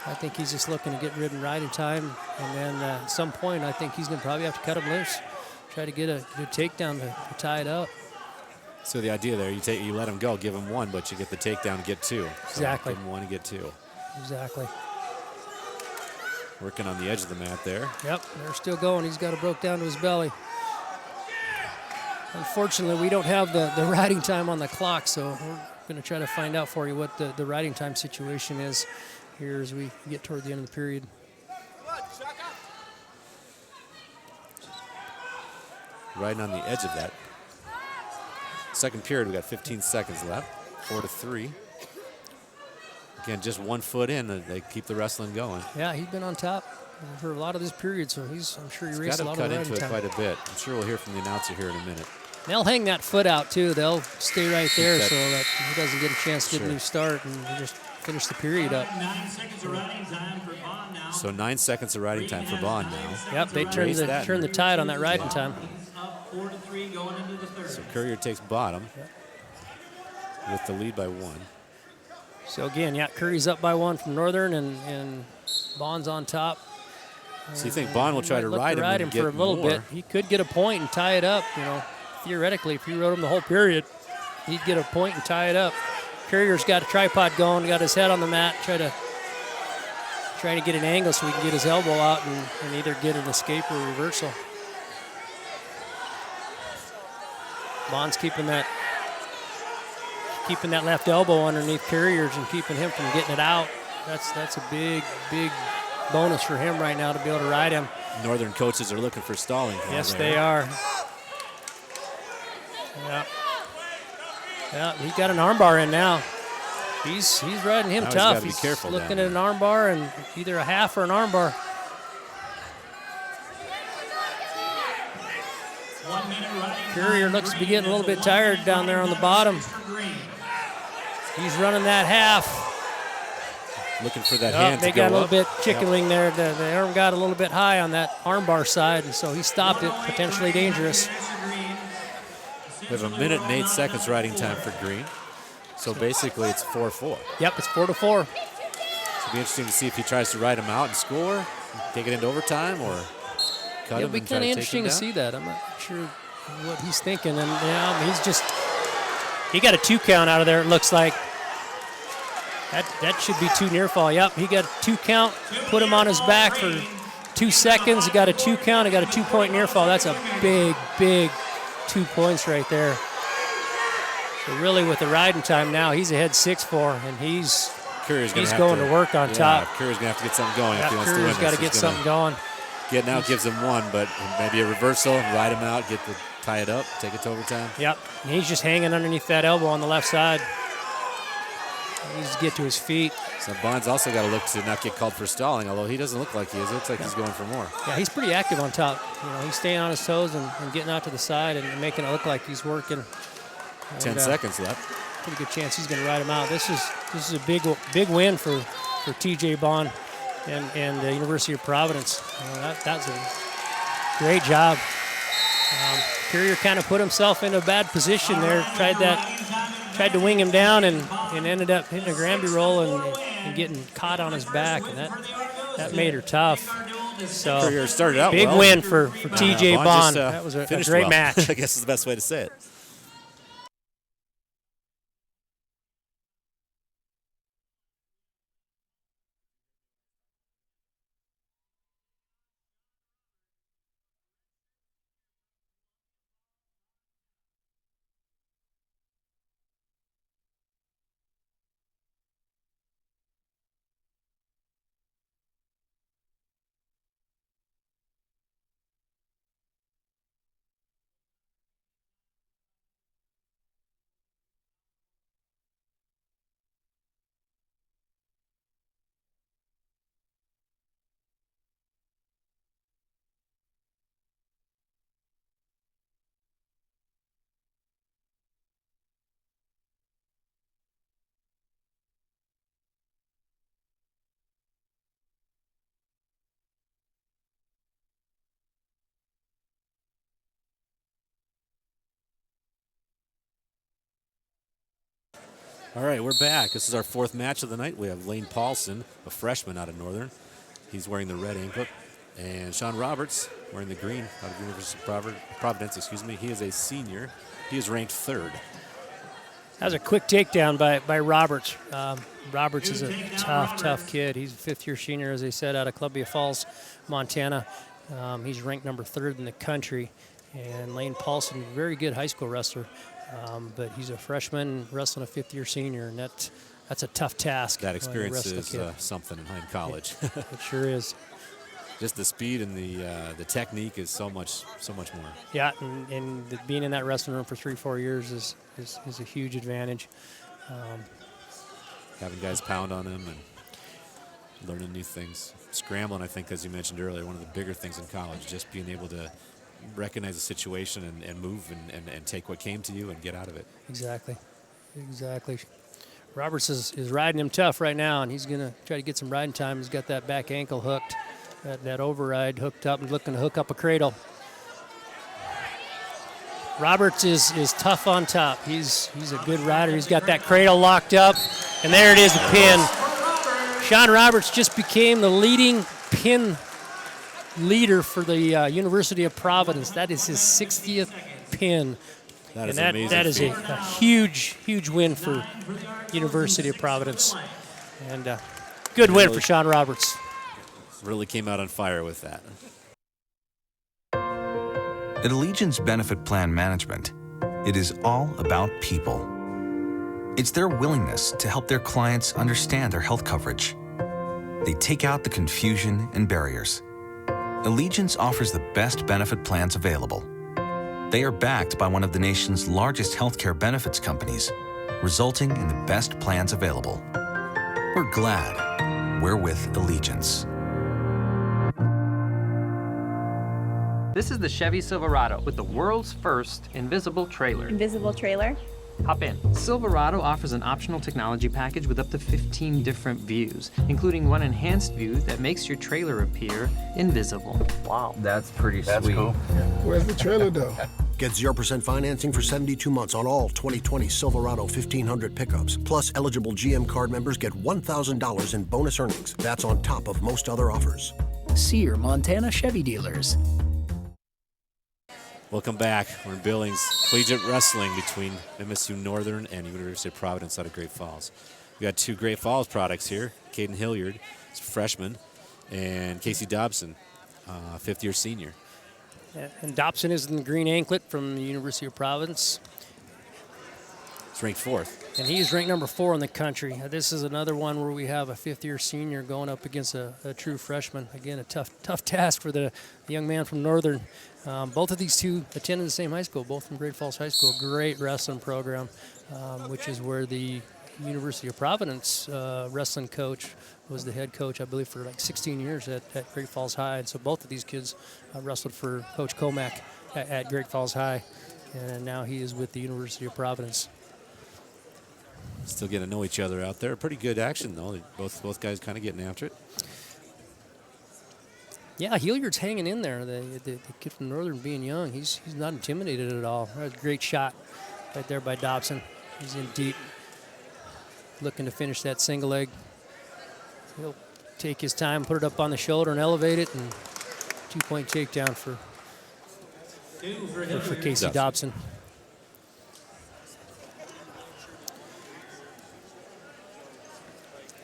I think he's just looking to get rid of riding time. And then at some point, I think he's going to probably have to cut him loose, try to get a takedown to tie it up. So the idea there, you let him go, give him 1, but you get the takedown and get 2. Exactly. So give him 1 and get 2. Exactly. Working on the edge of the mat there. Yep, they're still going. He's got it broke down to his belly. Unfortunately, we don't have the riding time on the clock, so we're going to try to find out for you what the riding time situation is here as we get toward the end of the period. Riding on the edge of that. Second period, we got 15 seconds left. 4-3. Again, just 1 foot in, they keep the wrestling going. Yeah, he's been on top for a lot of this period, so I'm sure he raced a lot of the riding time. Got to cut into it quite a bit. I'm sure we'll hear from the announcer here in a minute. They'll hang that foot out, too. They'll stay right there so that he doesn't get a chance to get a new start and just finish the period up. 9 seconds of riding time for Bond now. So 9 seconds of riding time for Bond now. Yep, they turn the tide on that riding time. Up 4-3 going into the third. So Courier takes bottom with the lead by 1. So again, Curry's up by 1 from Northern, and Bond's on top. So you think Bond will try to ride him for a little bit? He could get a point and tie it up. Theoretically, if you rode him the whole period, he'd get a point and tie it up. Courier's got a tripod going, got his head on the mat, trying to get an angle so he can get his elbow out and either get an escape or a reversal. Bond's keeping that left elbow underneath Courier's and keeping him from getting it out. That's a big bonus for him right now to be able to ride him. Northern coaches are looking for stalling. Yes, they are. Yeah, he got an armbar in now. He's riding him now tough. He's careful looking at an armbar and either a half or an armbar. 1 minute riding. Courier looks to be getting a little bit tired down there on the bottom. He's running that half. Looking for that hand They to got go a little up. bit chicken wing there. The arm got a little bit high on that armbar side, and so he stopped it, potentially dangerous. We have 1 minute and 8 seconds riding time for Green. So basically it's 4-4. Yep, it's 4-4. So it'll be interesting to see if he tries to ride him out and score, take it into overtime, or cut him. It'll be and try kind of to interesting take to him see that. I'm not sure what he's thinking. And he got a 2 count out of there, it looks like. That should be 2 near fall. Yep, he got a 2 count, put him on his back for 2 seconds. He got a 2 count, he got a 2-point near fall. That's a big 2 points right there. So really with the riding time now, he's ahead 6-4, and he's going to work on top. Courier's going to have to get something going if he wants to win Courier's this. got to get something going. Getting out gives him 1, but maybe a reversal, ride him out, tie it up, take it to overtime. Yep, and he's just hanging underneath that elbow on the left side. He needs to get to his feet. So Bond's also got to look to not get called for stalling, although he doesn't look like he is. It looks like he's going for more. Yeah, he's pretty active on top. He's staying on his toes and getting out to the side and making it look like he's working. 10 seconds left. Pretty good chance he's going to ride him out. This is a big win for TJ Bond and the University of Providence. That's a great job. Courier kind of put himself in a bad position there. Tried to wing him down and ended up hitting a Granby roll and getting caught on his back, and that made her tough. So Courier started out big well. win for TJ Bond. That was a great match. I guess is the best way to say it. All right, we're back. This is our 4th match of the night. We have Lane Paulson, a freshman out of Northern. He's wearing the red anklet. And Sean Roberts wearing the green out of the University of Providence. He is a senior. He is ranked 3rd. That was a quick takedown by Roberts. Roberts is a tough kid. He's a 5th-year senior, as they said, out of Columbia Falls, Montana. He's ranked number 3rd in the country. And Lane Paulson, very good high school wrestler. But he's a freshman wrestling a 5th-year senior, and that's a tough task. That experience is something in college. It sure is. Just the speed and the technique is so much more. Yeah, and being in that wrestling room for 3-4 years is a huge advantage. Having guys pound on him and learning new things. Scrambling, I think, as you mentioned earlier, one of the bigger things in college, just being able to recognize the situation and move and take what came to you and get out of it. Exactly. Roberts is riding him tough right now, and he's going to try to get some riding time. He's got that back ankle hooked, that override hooked up and looking to hook up a cradle. Roberts is tough on top. He's a good rider. He's got that cradle locked up, and there it is, the pin. Sean Roberts just became the leading pin leader for the University of Providence. That is his 60th pin. That is and amazing. that is feat. a huge, huge win for University of Providence. And good win for Sean Roberts. Really came out on fire with that. At Allegiance Benefit Plan Management, it is all about people. It's their willingness to help their clients understand their health coverage. They take out the confusion and barriers. Allegiance offers the best benefit plans available. They are backed by one of the nation's largest healthcare benefits companies, resulting in the best plans available. We're glad we're with Allegiance. This is the Chevy Silverado with the world's first invisible trailer. Invisible trailer? Hop in. Silverado offers an optional technology package with up to 15 different views, including one enhanced view that makes your trailer appear invisible. Wow. That's pretty sweet. Cool. Where's the trailer though? Get 0% financing for 72 months on all 2020 Silverado 1500 pickups. Plus, eligible GM card members get $1,000 in bonus earnings. That's on top of most other offers. See your Montana Chevy dealers. Welcome back. We're in Billings. Collegiate wrestling between MSU Northern and University of Providence out of Great Falls. We got two Great Falls products here. Caden Hilliard, is a freshman, and Casey Dobson, fifth-year senior. Yeah, and Dobson is in the green anklet from the University of Providence. He's ranked 4th. And he is ranked number 4 in the country. This is another one where we have a fifth-year senior going up against a true freshman. Again, a tough task for the young man from Northern. Both of these two attended the same high school, both from Great Falls High School. Great wrestling program, which is where the University of Providence wrestling coach was the head coach, I believe, for like 16 years at Great Falls High. And so both of these kids wrestled for Coach Comack at Great Falls High. And now he is with the University of Providence. Still getting to know each other out there. Pretty good action, though. Both guys kind of getting after it. Yeah, Hilliard's hanging in there. The kid from Northern, being young, he's not intimidated at all. That was a great shot right there by Dobson. He's in deep, looking to finish that single leg. He'll take his time, put it up on the shoulder, and elevate it, and 2-point takedown for Casey Dobson.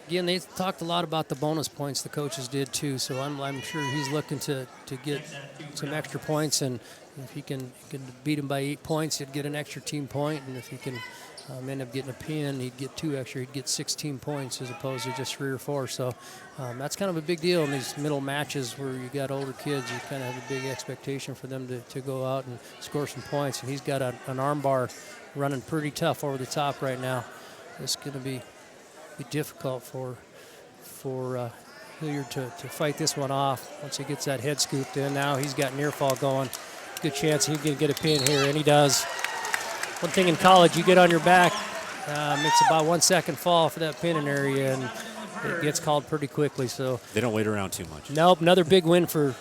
Again, they talked a lot about the bonus points. The coaches did too, so I'm sure he's looking to get some extra points, and if he can beat him by 8 points, he'd get an extra team point, and if he can end up getting a pin, he'd get 2 extra. He'd get 16 points as opposed to just 3 or 4. So that's kind of a big deal in these middle matches where you got older kids. You kind of have a big expectation for them to go out and score some points, and he's got an arm bar running pretty tough over the top right now. It's going to be difficult for Hilliard to fight this one off once he gets that head scooped in. Now he's got near fall going. Good chance he can get a pin here, and he does. One thing in college, you get on your back, it's about 1 second fall for that pinning area, and it gets called pretty quickly. So they don't wait around too much. Nope, another big win for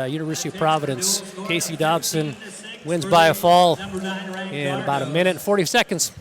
University of Providence. Casey Dobson wins by a fall in about 1 minute and 40 seconds.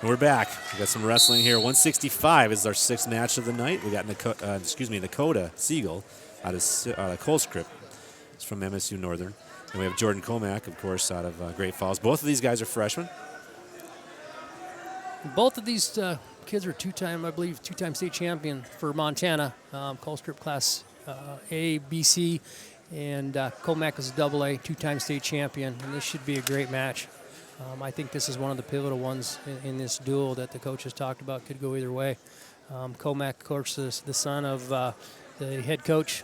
We're back. We got some wrestling here. 165 is our 6th match of the night. We got Dakota Siegel out of Colescript. It's from MSU Northern. And we have Jordan Comack, of course, out of Great Falls. Both of these guys are freshmen. Both of these kids are two-time state champion for Montana, Colescript Class A, B, C, And Comac is a AA, two-time state champion, and this should be a great match. I think this is one of the pivotal ones in this duel that the coaches talked about. Could go either way. Comac, of course, is the son of the head coach.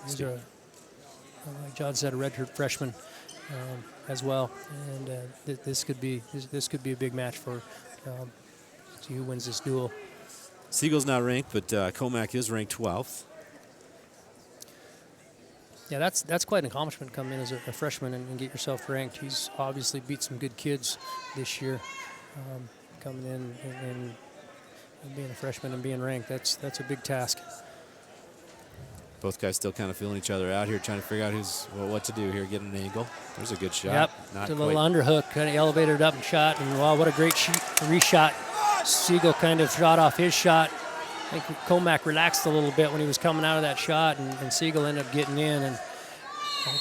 He's like John said, a redshirt freshman as well. And this could be a big match for see who wins this duel. Siegel's not ranked, but Comac is ranked 12th. Yeah, that's quite an accomplishment, come in as a freshman and get yourself ranked. He's obviously beat some good kids this year, coming in and being a freshman and being ranked. That's a big task. Both guys still kind of feeling each other out here, trying to figure out what to do here, get an angle. There's a good shot. Yep, Not a quite. little underhook, kind of elevated up and shot, and wow, what a great reshot. Siegel kind of shot off his shot. I think Comac relaxed a little bit when he was coming out of that shot, and Siegel ended up getting in, and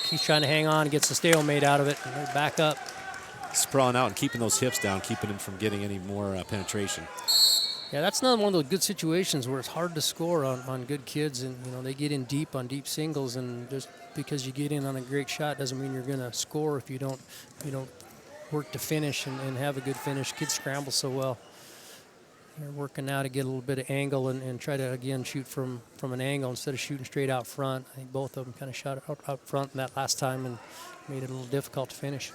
he's trying to hang on and gets a stalemate out of it, and they're back up. Sprawling out and keeping those hips down, keeping him from getting any more penetration. Yeah, that's another one of those good situations where it's hard to score on good kids, and they get in deep on deep singles, and just because you get in on a great shot doesn't mean you're going to score if you don't work to finish and have a good finish. Kids scramble so well. They're working now to get a little bit of angle and try to, again, shoot from an angle instead of shooting straight out front. I think both of them kind of shot out front that last time and made it a little difficult to finish.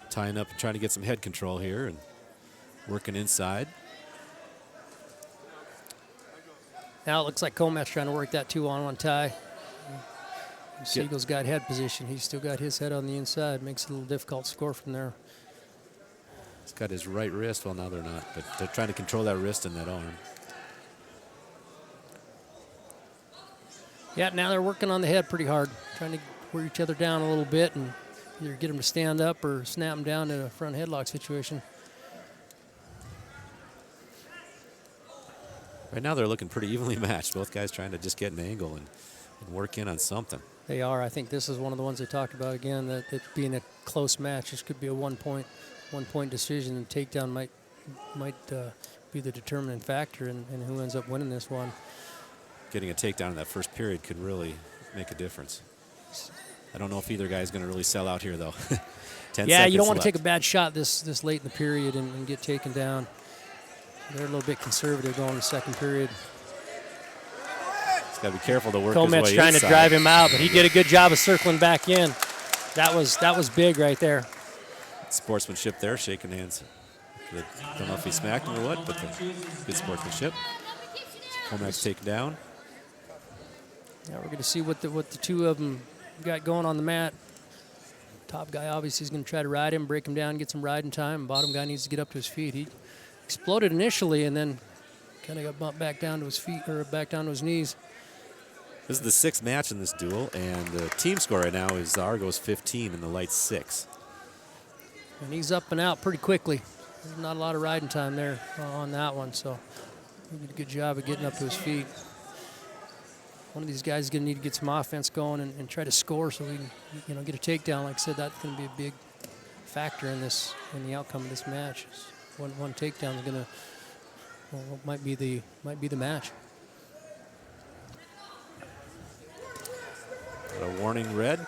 Tying up and trying to get some head control here and working inside. Now it looks like Comac's trying to work that 2-on-1 tie. Siegel's got head position. He's still got his head on the inside. Makes it a little difficult to score from there. He's got his right wrist. Well, now they're not, but they're trying to control that wrist and that arm. Yeah, now they're working on the head pretty hard, trying to wear each other down a little bit and either get them to stand up or snap them down in a front headlock situation. Right now they're looking pretty evenly matched. Both guys trying to just get an angle and work in on something. They are. I think this is one of the ones they talked about again, that it being a close match. This could be a one-point decision, and takedown might be the determining factor in who ends up winning this one. Getting a takedown in that first period could really make a difference. I don't know if either guy is going to really sell out here, though. 10 yeah, you don't want to left. take a bad shot this late in the period and get taken down. They're a little bit conservative going in the second period. He's got to be careful to work his Comac's way trying inside. to drive him out, but he did a good job of circling back in. That was big right there. Sportsmanship there, shaking hands. Don't know if he smacked him or what, but good sportsmanship. Comac's taken down. Now we're going to see what the two of them got going on the mat. Top guy obviously is going to try to ride him, break him down, get some riding time. Bottom guy needs to get up to his feet. He exploded initially and then kind of got bumped back down to his feet, or back down to his knees. This is the sixth match in this duel, and the team score right now is Argos 15 and the Lights 6. And he's up and out pretty quickly. There's not a lot of riding time there on that one, so he did a good job of getting up to his feet. One of these guys is going to need to get some offense going and try to score so we can, get a takedown. Like I said, that's going to be a big factor in the outcome of this match. One takedown is going to might be the match. Got a warning red.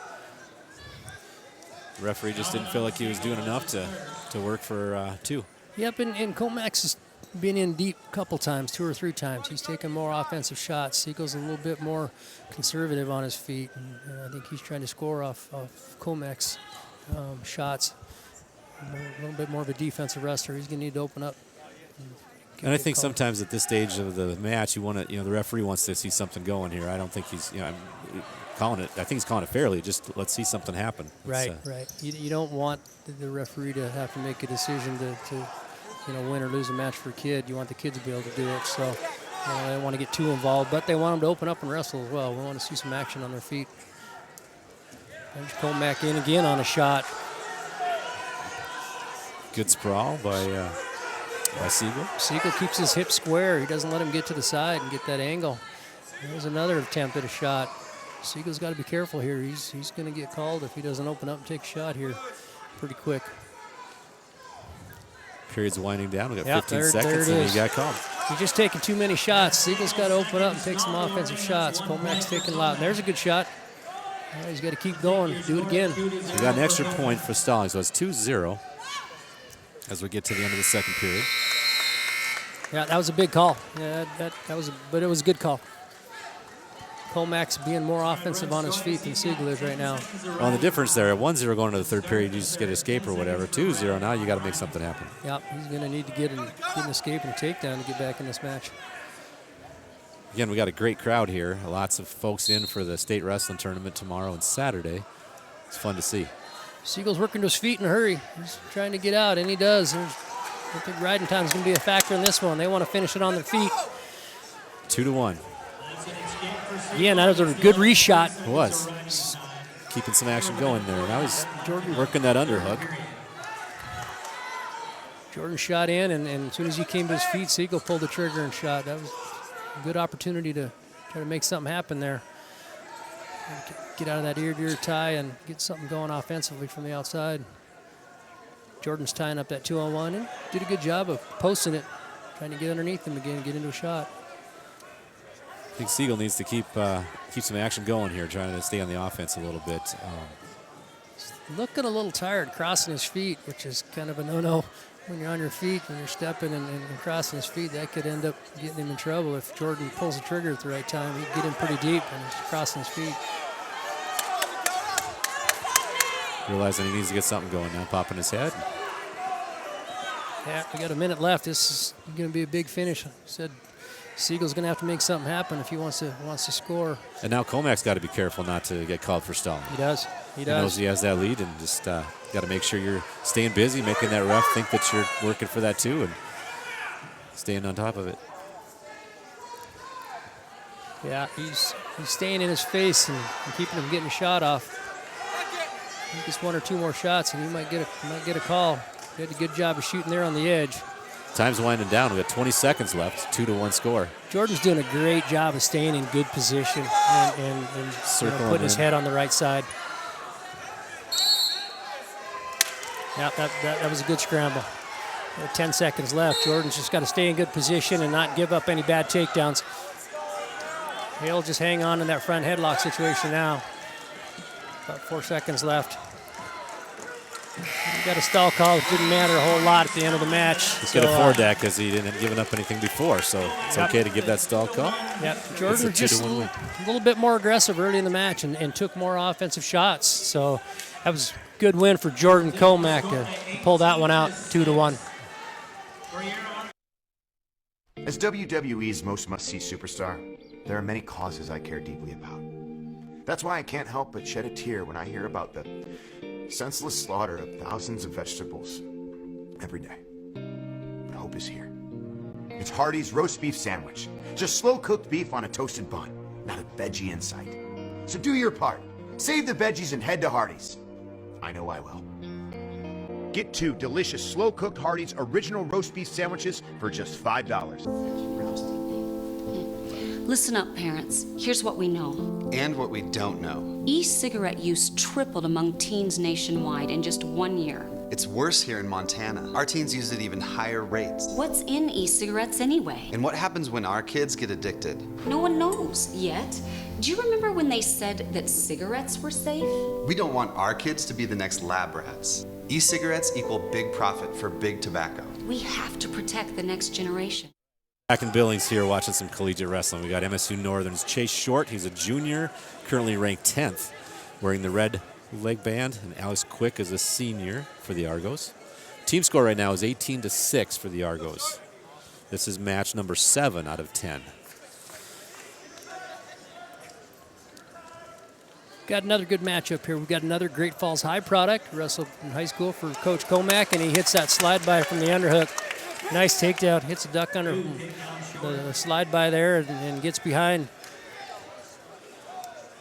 The referee just didn't feel like he was doing enough to work for 2. Yep, and Comac's has been in deep a couple times, 2 or 3 times. He's taken more offensive shots. Siegel's a little bit more conservative on his feet, and I think he's trying to score off Comac's shots. A little bit more of a defensive wrestler. He's going to need to open up. And I think sometimes at this stage of the match, you want to, the referee wants to see something going here. I don't think he's, calling it. I think he's calling it fairly. Just let's see something happen. Right. You don't want the referee to have to make a decision to win or lose a match for a kid. You want the kid to be able to do it. So they don't want to get too involved, but they want them to open up and wrestle as well. We want to see some action on their feet. There's Comac in again on a shot. Good sprawl by Siegel. Siegel keeps his hip square. He doesn't let him get to the side and get that angle. There's another attempt at a shot. Siegel's got to be careful here. He's going to get called if he doesn't open up and take a shot here pretty quick. Period's winding down. We got 15 there seconds, it and is. he got called. You're just taking too many shots. Siegel's got to open up and take some offensive shots. Comac's taking a lot. And there's a good shot. Well, he's got to keep going. Do it again. We got an extra point for stalling, so it's 2-0 as we get to the end of the second period. Yeah, that was a big call. Yeah, but it was a good call. Comac's being more offensive on his feet than Siegel is right now. Well, the difference there, at 1-0 going into the third period, you just get an escape or whatever. 2-0, now you got to make something happen. Yep, he's going to need to get an escape and a takedown to get back in this match. Again, we got a great crowd here. Lots of folks in for the state wrestling tournament tomorrow and Saturday. It's fun to see. Siegel's working to his feet in a hurry. He's trying to get out, and he does. I think riding time is going to be a factor in this one. They want to finish it on their feet. 2-1. Yeah, that was a good reshot. It was. Keeping some action going there. Now he's working that underhook. Jordan shot in, and as soon as he came to his feet, Siegel pulled the trigger and shot. That was a good opportunity to try to make something happen there. Get out of that ear-to-ear tie and get something going offensively from the outside. Jordan's tying up that 2-on-1 and did a good job of posting it, trying to get underneath him again, get into a shot. I think Siegel needs to keep some action going here, trying to stay on the offense a little bit. Looking a little tired, crossing his feet, which is kind of a no-no when you're on your feet, when you're stepping and crossing his feet. That could end up getting him in trouble. If Jordan pulls the trigger at the right time, he'd get him pretty deep and he's crossing his feet. Realizing he needs to get something going now, popping his head. Yeah, we got a minute left. This is going to be a big finish. Said Siegel's going to have to make something happen if he wants to score. And now Comac's got to be careful not to get called for stalling. He does. He does. He knows he has that lead, and just got to make sure you're staying busy, making that ref think that you're working for that too, and staying on top of it. Yeah, he's staying in his face and keeping him getting a shot off. He gets one or two more shots, and he might get a call. He had a good job of shooting there on the edge. Time's winding down. We got 20 seconds left. 2-1 score. Jordan's doing a great job of staying in good position and putting his head on the right side. Yeah, that was a good scramble. 10 seconds left. Jordan's just got to stay in good position and not give up any bad takedowns. He'll just hang on in that front headlock situation now. About 4 seconds left. He got a stall call. It didn't matter a whole lot at the end of the match. He could afford that because he didn't give up anything before, so it's okay to give that stall call. Yeah, Jordan just a little bit more aggressive early in the match and took more offensive shots. So that was a good win for Jordan Comac to pull that one out 2-1. As WWE's most must-see superstar, there are many causes I care deeply about. That's why I can't help but shed a tear when I hear about the senseless slaughter of thousands of vegetables every day. But hope is here. It's Hardee's roast beef sandwich. Just slow-cooked beef on a toasted bun, not a veggie in sight. So do your part. Save the veggies and head to Hardee's. I know I will. Get 2 delicious slow-cooked Hardee's original roast beef sandwiches for just $5. Listen up, parents. Here's what we know. And what we don't know. E-cigarette use tripled among teens nationwide in just 1 year. It's worse here in Montana. Our teens use it even higher rates. What's in e-cigarettes anyway? And what happens when our kids get addicted? No one knows yet. Do you remember when they said that cigarettes were safe? We don't want our kids to be the next lab rats. E-cigarettes equal big profit for big tobacco. We have to protect the next generation. Back in Billings here watching some collegiate wrestling. We got MSU Northern's Chase Short. He's a junior, currently ranked 10th, wearing the red leg band. And Alex Quick is a senior for the Argos. Team score right now is 18-6 for the Argos. This is match number 7 out of 10. Got another good matchup here. We've got another Great Falls High product. Wrestled in high school for Coach Comac, and he hits that slide by from the underhook. Nice takedown. Hits a duck under the slide by there and gets behind.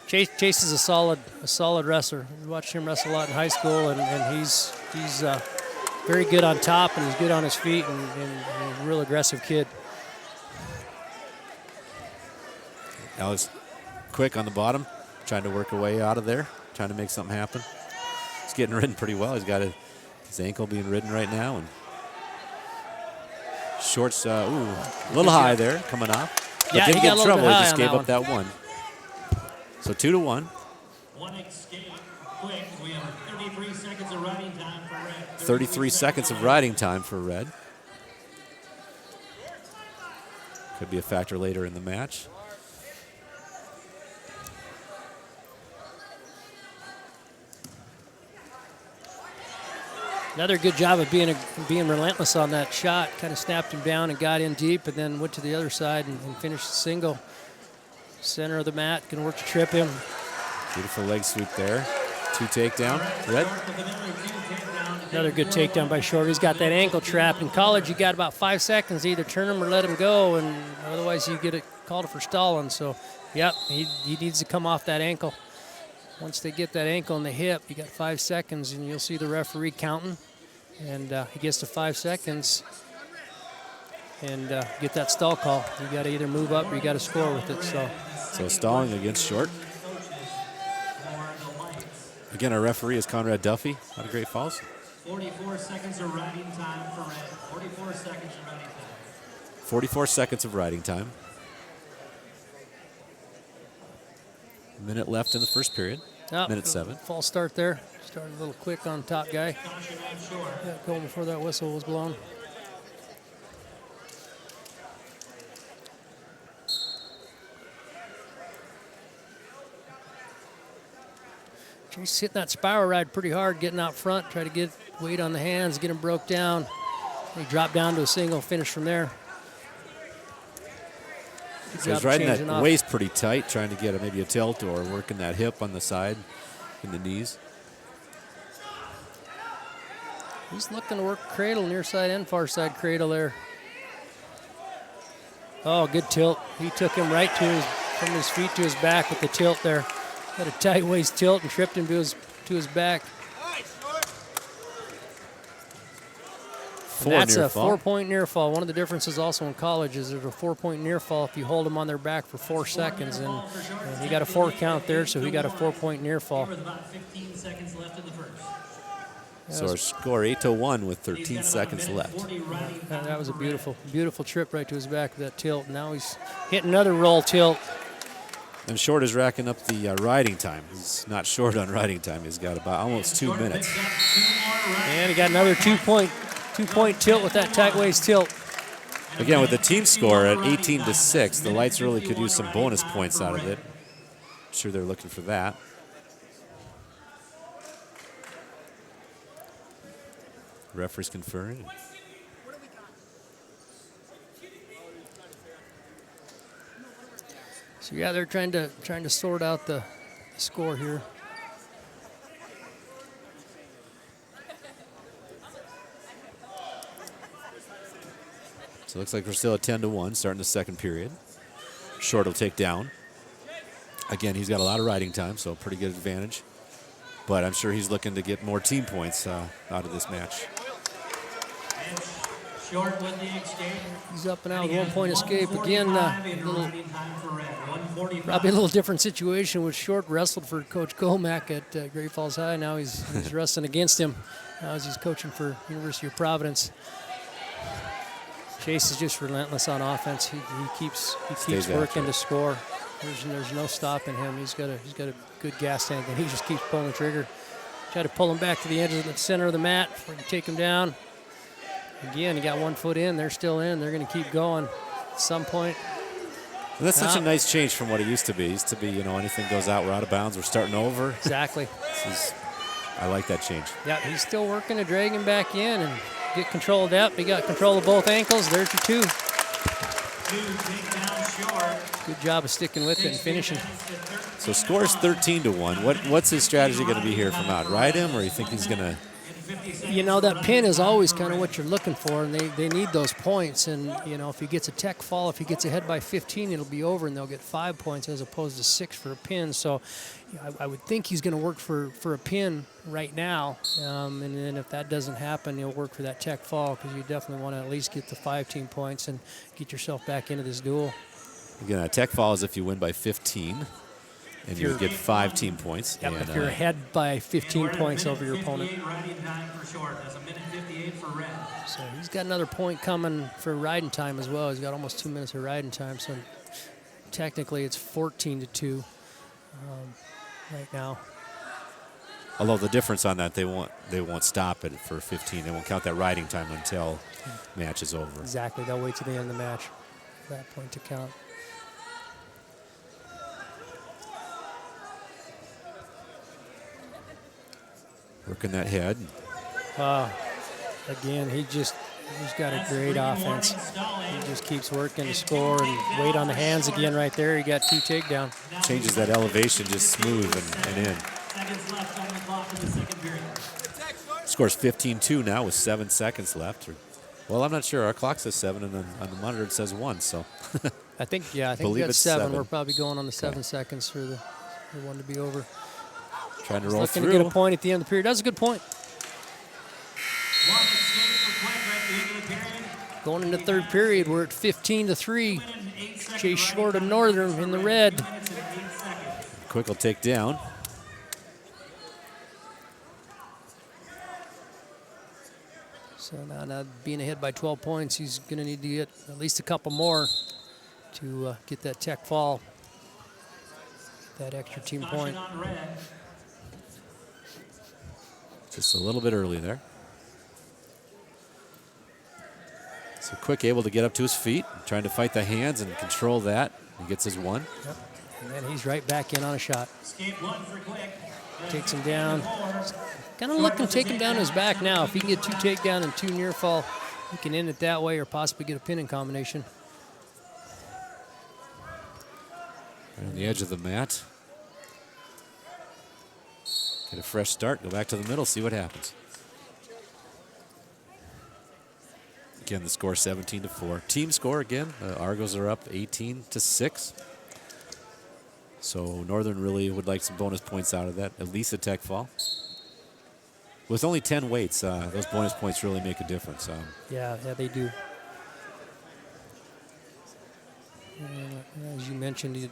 Chase is a solid wrestler. We watched him wrestle a lot in high school, and he's very good on top, and he's good on his feet, and a real aggressive kid. Alex Quick on the bottom, trying to work a way out of there, trying to make something happen. He's getting ridden pretty well. He's got his ankle being ridden right now, and Short's a little high there, coming off. But Yeah, didn't he get got a in little trouble. bit He high just on gave that up that one. So 2-1. One escape quick. We have 33 seconds of riding time for red. 33 seconds of riding time for red. Could be a factor later in the match. Another good job of being relentless on that shot. Kind of snapped him down and got in deep, and then went to the other side and finished the single. Center of the mat, can work to trip him. Beautiful leg sweep there. 2 takedown. Red. Another good takedown by Short. He's got that ankle trapped. In college, you got about 5 seconds to either turn him or let him go, and otherwise you get a call for stalling. So, yep, he needs to come off that ankle. Once they get that ankle in the hip, you got 5 seconds, and you'll see the referee counting. And he gets to 5 seconds and get that stall call. You got to either move up or you got to score with it. So stalling against Short. Again, our referee is Conrad Duffy out of Great Falls. 44 seconds of riding time for red. 44 seconds of riding time. 44 seconds of riding time. A minute left in the first period. Minute 7. False start there. Started a little quick on top guy. Yeah, going before that whistle was blown. He's hitting that spiral ride pretty hard, getting out front, try to get weight on the hands, get him broke down. He dropped down to a single, finish from there. So he's riding that waist pretty tight, trying to get maybe a tilt or working that hip on the side in the knees. He's looking to work cradle, near side and far side cradle there. Oh, good tilt. He took him right to from his feet to his back with the tilt there. Had a tight waist tilt and tripped him to his back. And that's a 4-point near fall. One of the differences also in college is there's a 4-point near fall if you hold them on their back for 4 seconds. And he got a 4 count there, so he got a 4-point near fall. So our score 8-1 with 13 seconds left. That was a beautiful, beautiful trip right to his back with that tilt. Now he's hitting another roll tilt. And Short is racking up the riding time. He's not short on riding time. He's got about almost 2 minutes. And he got another 2-point tilt with that tight waist tilt. Again, with the team score at 18-6, the Lights really could use some bonus points out of it. I'm sure they're looking for that. Referee's conferring. So yeah, they're trying to sort out the score here. So it looks like we're still at 10-1, starting the second period. Short will take down. Again, he's got a lot of riding time, so pretty good advantage. But I'm sure he's looking to get more team points out of this match. Short with the escape. He's up and out with 1-point escape. Again, probably a little different situation with Short wrestled for Coach Comack at Great Falls High. Now he's wrestling against him now as he's coaching for University of Providence. Chase is just relentless on offense. He keeps working to score. There's no stopping him. He's got a good gas tank, and he just keeps pulling the trigger. Try to pull him back to the edge of the center of the mat before you take him down. Again, he got 1 foot in. They're still in. They're going to keep going at some point. And that's such a nice change from what it used to be. It used to be, anything goes out, we're out of bounds, we're starting over. Exactly. I like that change. Yeah, he's still working to drag him back in and get control of that. He got control of both ankles. There's your 2. Good job of sticking with it and finishing. So score's 13-1. What's his strategy going to be here from out? Ride him, or you think he's going to? That pin is always kind of what you're looking for, and they need those points. And, if he gets a tech fall, if he gets ahead by 15, it'll be over, and they'll get 5 points as opposed to 6 for a pin. So I would think he's going to work for a pin right now. And then if that doesn't happen, he'll work for that tech fall, because you definitely want to at least get the 5 team points and get yourself back into this duel. Again, a tech fall is if you win by 15. And you would get 5 team points. Yep, and, if you're ahead by 15 points over your opponent. So he's got another point coming for riding time as well. He's got almost 2 minutes of riding time. So technically it's 14-2 right now. Although the difference on that, they won't stop it for 15. They won't count that riding time until match is over. Exactly. They'll wait to the end of the match for that point to count. Working that head. Again, he's got a great offense. He just keeps working to score and weight on the hands again right there. He got 2 takedowns. Changes that elevation just smooth and in. Scores 15-2 now with 7 seconds left. Well, I'm not sure. Our clock says 7, and then on the monitor it says 1. So I think we got 7. We're probably going on the 7 seconds for the one to be over. Trying to roll looking through. to get a point at the end of the period. That's a good point. Going into third period, we're at 15-3. Chase Short of Northern in the red. Quick will take down. So now being ahead by 12 points, he's going to need to get at least a couple more to get that tech fall, that extra team point. Just a little bit early there. So Quick able to get up to his feet, trying to fight the hands and control that. He gets his 1. Yep. And then he's right back in on a shot. Takes him down. Kind of looking to take him down to his back now. If he can get 2 takedown and 2 near fall, he can end it that way or possibly get a pinning combination. Right on the edge of the mat. Get a fresh start, go back to the middle, see what happens. Again, the score 17-4. Team score again, Argos are up 18-6. So Northern really would like some bonus points out of that, at least a tech fall. With only 10 weights, those bonus points really make a difference. Yeah, they do. As you mentioned,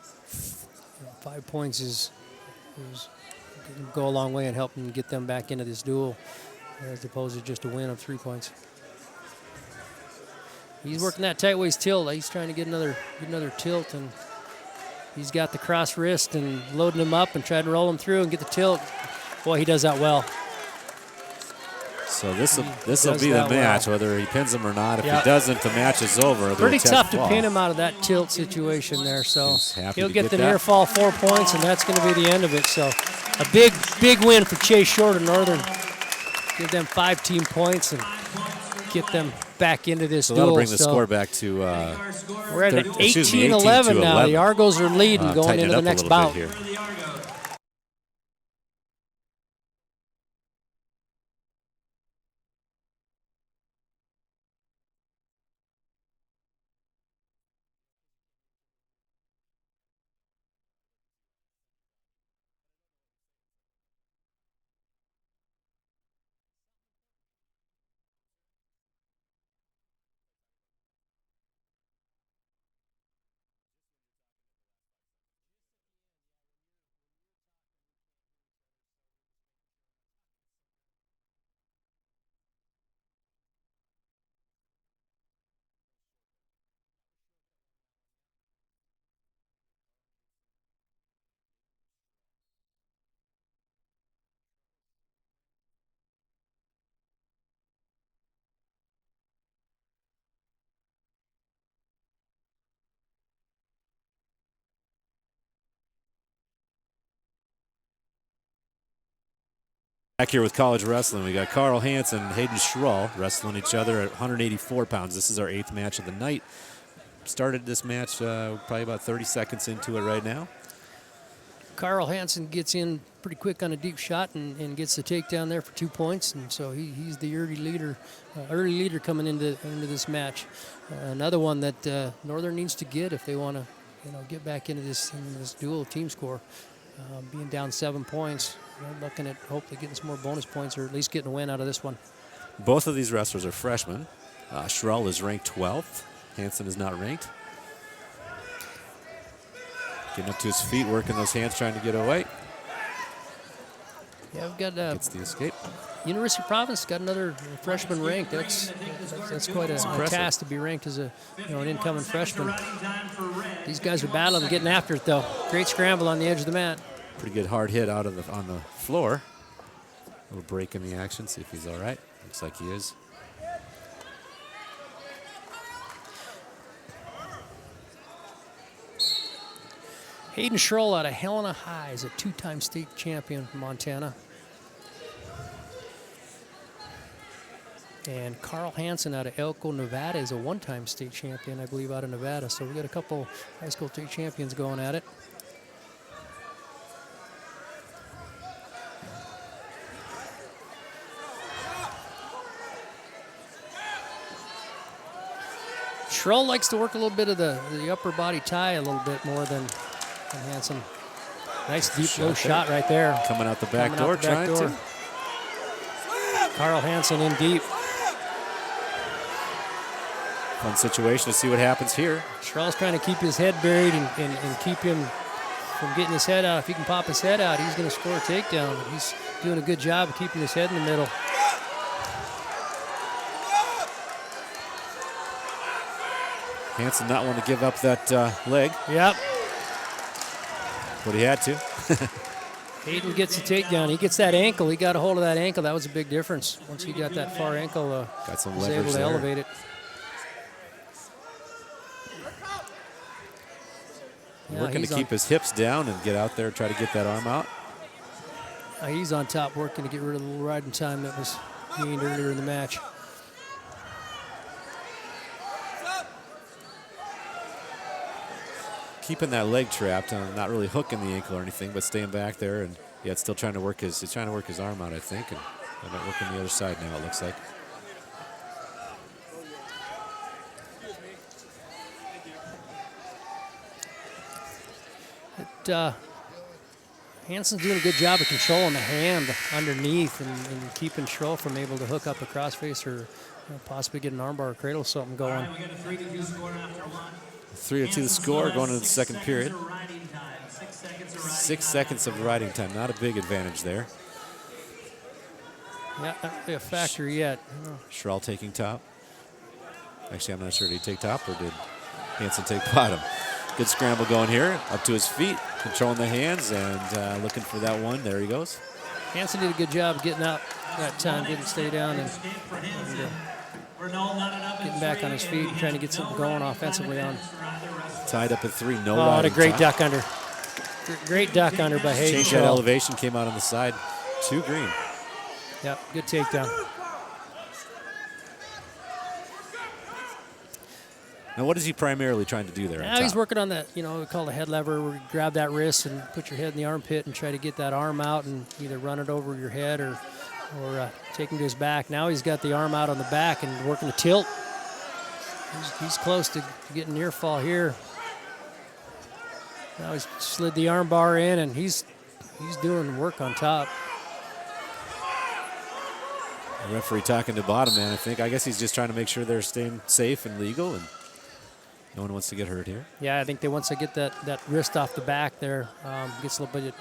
5 points is go a long way in helping get them back into this duel, as opposed to just a win of 3 points. He's working that tight waist tilt. He's trying to get another tilt, and he's got the cross wrist and loading him up and trying to roll him through and get the tilt. Boy, he does that well. So this will be the match, whether he pins him or not. If he doesn't, the match is over. Pretty tough to pin him out of that tilt situation there. So he'll get the near fall 4 points, and that's going to be the end of it. So a big win for Chase Short of Northern. Give them 5 team points and get them back into this duel. That'll bring the score back to we're at 18-11 now. The Argos are leading going into the next bout. Here. Back here with college wrestling, we got Carl Hansen and Hayden Schrull wrestling each other at 184 pounds. This is our 8th match of the night. Started this match probably about 30 seconds into it right now. Carl Hansen gets in pretty quick on a deep shot and gets the takedown there for 2 points, and so he's the early leader coming into this match. Another one that Northern needs to get if they want to get back into this dual team score. Being down 7 points, they're looking at hopefully getting some more bonus points or at least getting a win out of this one. Both of these wrestlers are freshmen. Schrull is ranked 12th. Hansen is not ranked. Getting up to his feet, working those hands, trying to get away. Yeah, we've got Gets the escape. University of Providence got another freshman ranked. That's quite a task to be ranked as an incoming freshman. These guys are battling, getting after it though. Great scramble on the edge of the mat. Pretty good hard hit out on the floor. A little break in the action. See if he's all right. Looks like he is. Hayden Schroll out of Helena High is a 2-time state champion from Montana. And Carl Hansen out of Elko, Nevada is a 1-time state champion, I believe, out of Nevada. So we got a couple high school state champions going at it. Schroll likes to work a little bit of the upper body tie a little bit more than Hansen. Nice deep low shot right there. Coming out the back door, trying to. Carl Hansen in deep. Fun situation to see what happens here. Schroll's trying to keep his head buried and keep him from getting his head out. If he can pop his head out, he's going to score a takedown. He's doing a good job of keeping his head in the middle. Hansen not want to give up that leg. Yep. But he had to. Hayden gets a takedown. He gets that ankle. He got a hold of that ankle. That was a big difference. Once he got that far ankle, got some was leverage able to there. elevate it. Working to keep his hips down and get out there and try to get that arm out. He's on top working to get rid of the little riding time that was gained earlier in the match. Keeping that leg trapped and not really hooking the ankle or anything, but staying back there and it's still trying to work his arm out, I think, and not working the other side now, it looks like. Hansen's doing a good job of controlling the hand underneath and keeping Schroll from able to hook up a crossface or possibly get an armbar or cradle something going. All right, we got a 3-2 score after one. 3-2 the score going into the second period. 6 seconds of riding time, not a big advantage there. Yeah, not a factor yet. Schroll taking top. Actually, I'm not sure, did he take top or did Hansen take bottom? Good scramble going here, up to his feet, controlling the hands and looking for that one. There he goes. Hansen did a good job getting out that time, didn't stay down and getting back on his feet and trying to get something going offensively on. Tied up at 3, no Oh, what a great top. duck under. Great duck under by Hayden. Changed that elevation, came out on the side to green. Yep, good takedown. Now, what is he primarily trying to do there? Now he's working on that, we call the head lever, where you grab that wrist and put your head in the armpit and try to get that arm out and either run it over your head or take him to his back. Now he's got the arm out on the back and working the tilt. He's close to getting near fall here. Now he's slid the arm bar in and he's doing work on top. The referee talking to bottom man, I think. I guess he's just trying to make sure they're staying safe and legal and no one wants to get hurt here. Yeah, I think that once they get that wrist off the back there, gets a little bit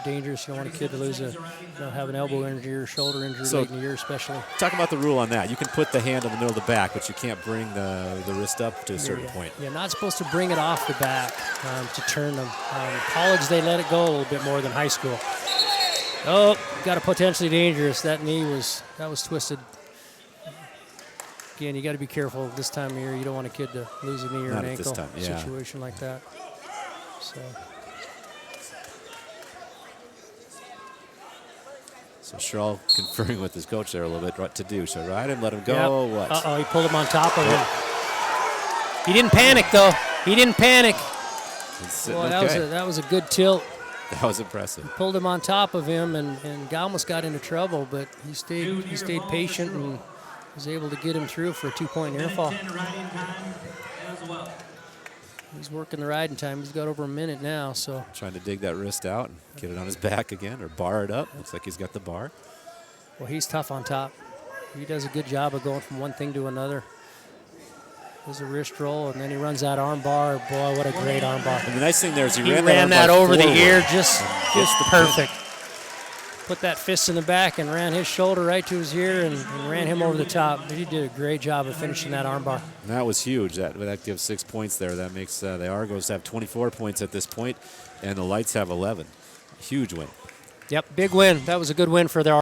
dangerous. You don't want a kid to lose have an elbow injury or shoulder injury late in the year especially. Talk about the rule on that. You can put the hand in the middle of the back, but you can't bring the wrist up to a certain point. You're not supposed to bring it off the back to turn them. College, they let it go a little bit more than high school. Oh, got a potentially dangerous. That knee was twisted. Again, you got to be careful this time of year. You don't want a kid to lose a knee or Not an at this ankle time, yeah. situation like that. So Schroll conferring with his coach there a little bit what to do. So ride him, let him go. Yep. What? Uh-oh, he pulled him on top of him. He didn't panic, though. He didn't panic. Boy, that was a good tilt. That was impressive. He pulled him on top of him and almost got into trouble, but he stayed patient and was able to get him through for a 2-point near fall. He's working the riding time. He's got over a minute now, so. Trying to dig that wrist out and get it on his back again or bar it up. Looks like he's got the bar. Well, he's tough on top. He does a good job of going from one thing to another. a wrist roll, and then he runs that arm bar. Boy, what a great arm bar. And the nice thing there is he ran that over the ear just the perfect. Put that fist in the back and ran his shoulder right to his ear and ran him over the top. He did a great job of finishing that arm bar. And that was huge. That gives 6 points there. That makes the Argos have 24 points at this point, and the Lights have 11. Huge win. Yep, big win. That was a good win for their.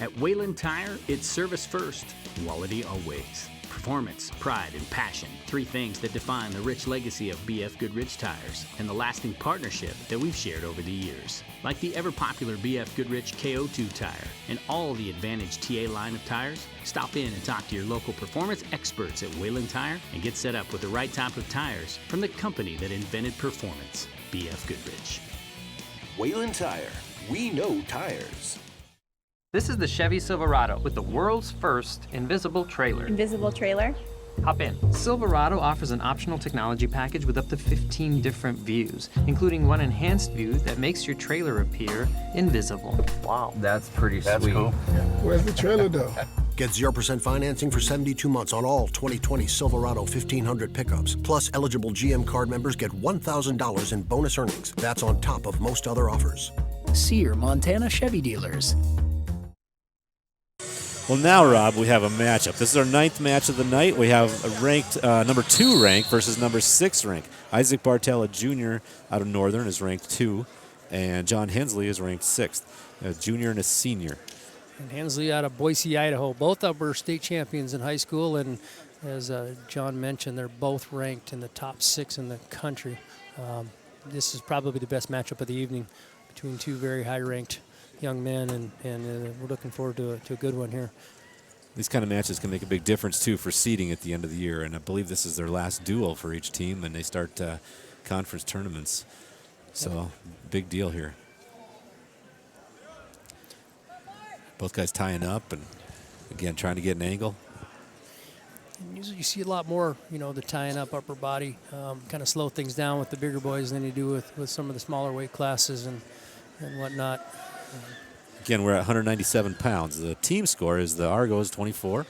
At Wayland Tire, it's service first, quality always. Performance, pride, and passion, 3 things that define the rich legacy of BF Goodrich Tires and the lasting partnership that we've shared over the years. Like the ever-popular BF Goodrich KO2 tire and all the Advantage TA line of tires, stop in and talk to your local performance experts at Wayland Tire and get set up with the right type of tires from the company that invented performance, BF Goodrich. Wayland Tire. We know tires. This is the Chevy Silverado with the world's first invisible trailer. Invisible trailer? Hop in. Silverado offers an optional technology package with up to 15 different views, including one enhanced view that makes your trailer appear invisible. Wow. That's pretty sweet. Cool. Where's the trailer though? Get 0% financing for 72 months on all 2020 Silverado 1500 pickups. Plus, eligible GM card members get $1,000 in bonus earnings. That's on top of most other offers. See your Montana Chevy dealers. Well, now, Rob, we have a matchup. This is our 9th match of the night. We have a ranked number 2 rank versus number 6 rank. Isaac Bartella Jr. out of Northern is ranked 2, and John Hensley is ranked 6th, a junior and a senior. And Hensley out of Boise, Idaho. Both of them were state champions in high school, and as John mentioned, they're both ranked in the top 6 in the country. This is probably the best matchup of the evening between 2 very high-ranked young men, and we're looking forward to a good one here. These kind of matches can make a big difference, too, for seeding at the end of the year, and I believe this is their last duel for each team, and they start conference tournaments. So, big deal here. Both guys tying up and, again, trying to get an angle. And usually you see a lot more, the tying up upper body, kind of slow things down with the bigger boys than you do with some of the smaller weight classes and whatnot. Again, we're at 197 pounds. The team score is the Argos 24,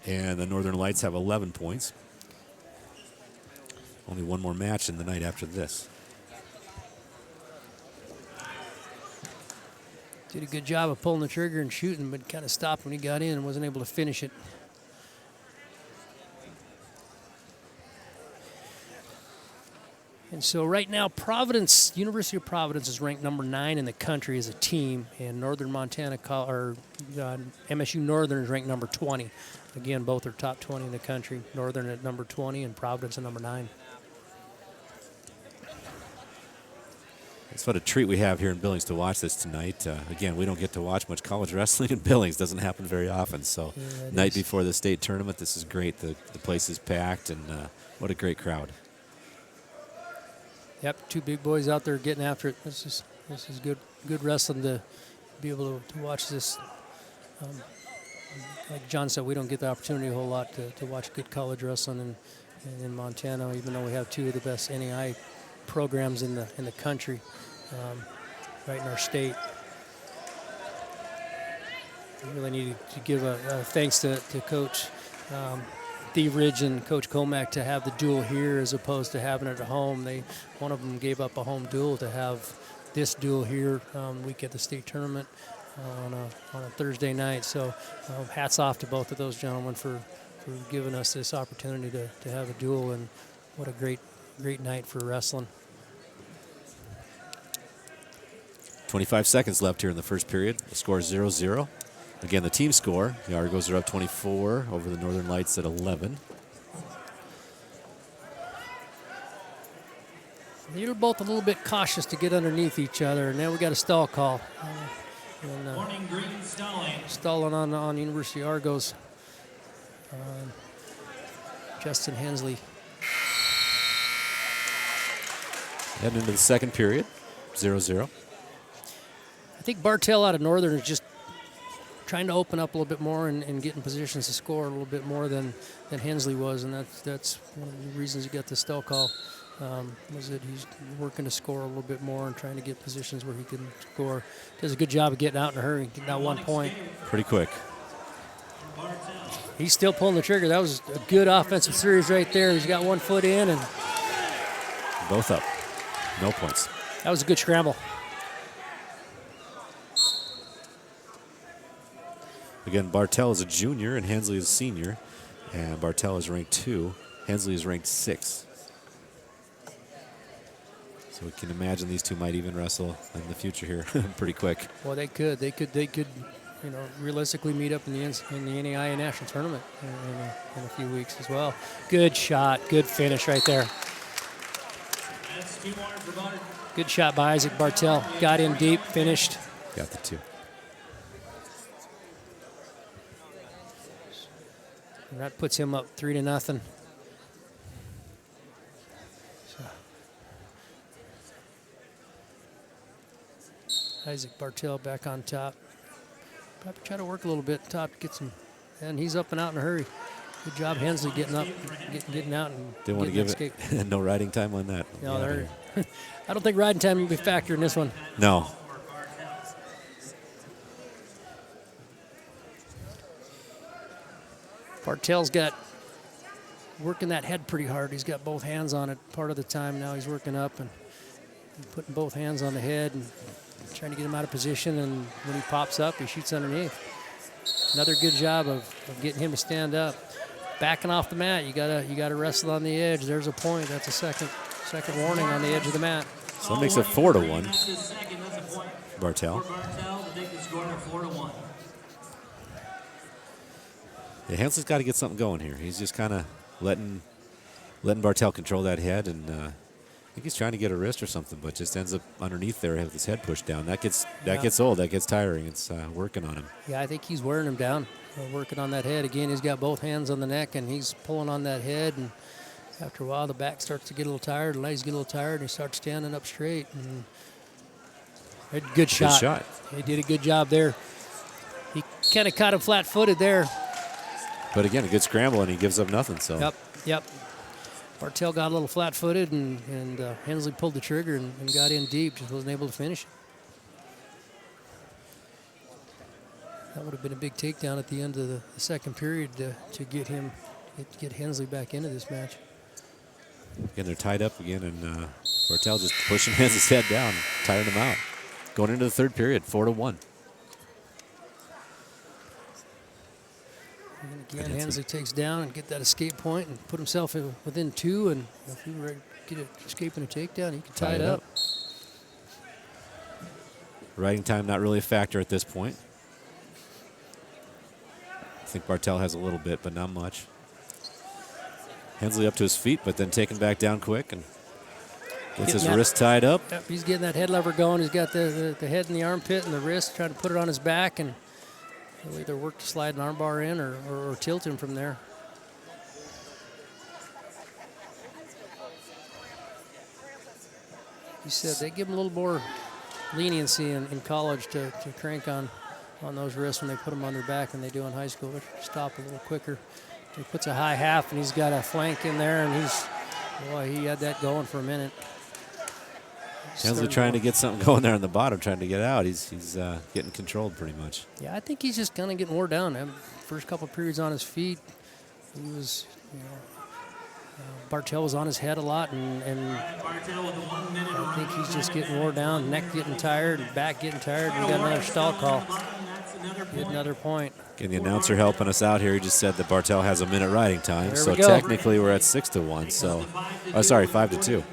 and the Northern Lights have 11 points. Only one more match in the night after this. Did a good job of pulling the trigger and shooting, but kind of stopped when he got in and wasn't able to finish it. And so right now, Providence, University of Providence is ranked number 9 in the country as a team, and Northern Montana, MSU Northern is ranked number 20. Again, both are top 20 in the country. Northern at number 20 and Providence at number 9. It's what a treat we have here in Billings to watch this tonight. Again, we don't get to watch much college wrestling in Billings. Doesn't happen very often. So night before the state tournament, this is great. The place is packed, and what a great crowd. Yep, 2 big boys out there getting after it. This is good wrestling to be able to watch this. Like John said, we don't get the opportunity a whole lot to watch good college wrestling in Montana, even though we have 2 of the best NAI programs in the country, right in our state. We really need to give a thanks to Coach Steve Ridge and Coach Comack to have the duel here as opposed to having it at home. One of them gave up a home duel to have this duel here week at the state tournament on a Thursday night. So hats off to both of those gentlemen for giving us this opportunity to have a duel, and what a great night for wrestling. 25 seconds left here in the first period. The score is 0-0. Again, the team score, the Argos are up 24 over the Northern Lights at 11. They're both a little bit cautious to get underneath each other, and now we got a stall call. Morning green stalling. Stalling on University Argos. Justin Hensley. Heading into the second period, 0-0. I think Bartell out of Northern is just trying to open up a little bit more and get in positions to score a little bit more than Hensley was, and that's one of the reasons he got the stall call, was that he's working to score a little bit more and trying to get positions where he can score. Does a good job of getting out in a hurry, getting out 1 point. Pretty quick. He's still pulling the trigger. That was a good offensive series right there. He's got 1 foot in, and both up. No points. that was a good scramble. Again, Bartel is a junior and Hensley is a senior. And Bartel is ranked 2. Hensley is ranked 6. So we can imagine these two might even wrestle in the future here pretty quick. Well, they could. They could, you know, realistically meet up in the NAIA National Tournament in a few weeks as well. Good shot. Good finish right there. Good shot by Isaac Bartel. Got in deep, finished. Got the 2. And that puts him up 3-0. So. Isaac Bartel back on top. Probably try to work a little bit top to get some, and he's up and out in a hurry. Good job, Hensley, getting up, getting out, and didn't want to give it no riding time on that. No, yeah, I don't think riding time will be a factor in this one. No. Bartel's got working that head pretty hard. He's got both hands on it part of the time. Now he's working up and putting both hands on the head and trying to get him out of position. And when he pops up, he shoots underneath. Another good job of getting him to stand up. Backing off the mat, you gotta wrestle on the edge. There's a point. That's a second warning on the edge of the mat. So that makes it 4-1. Bartel. Yeah, Hensley's got to get something going here. He's just kind of letting Bartel control that head, and I think he's trying to get a wrist or something, but just ends up underneath there with his head pushed down. That gets old. That gets tiring. It's working on him. Yeah, I think he's wearing him down, working on that head. Again, he's got both hands on the neck, and he's pulling on that head. And after a while, the back starts to get a little tired, the legs get a little tired, and he starts standing up straight. And good shot. Good shot. He did a good job there. He kind of caught him flat-footed there. But again, a good scramble, and he gives up nothing. So. Yep. Bartel got a little flat-footed, and Hensley pulled the trigger and got in deep. Just wasn't able to finish it. That would have been a big takedown at the end of the second period to get Hensley back into this match. Again, they're tied up again, and Bartel just pushing Hensley's head down, tiring him out. Going into the third period, 4-1. And again, Hensley takes down and get that escape point and put himself within 2. And if he were to get an escape and a takedown, he could tie it up. Riding time not really a factor at this point. I think Bartel has a little bit, but not much. Hensley up to his feet, but then taken back down quick and gets his wrist tied up. Yep, he's getting that head lever going. He's got the head in the armpit and the wrist, trying to put it on his back, and he'll either work to slide an armbar in or tilt him from there. He said they give him a little more leniency in college to crank on those wrists when they put them on their back than they do in high school. They stop a little quicker. He puts a high half, and he's got a flank in there, and he had that going for a minute. Hensley trying to get something going there on the bottom, trying to get out. He's getting controlled pretty much. Yeah, I think he's just kind of getting wore down. First couple of periods on his feet, he was, Bartel was on his head a lot, and I think he's just getting wore down, neck getting tired, back getting tired. We got another stall call. Get another point. Again, the announcer helping us out here. He just said that Bartel has a minute riding time, there so technically we're at 6-1. So, 5-2.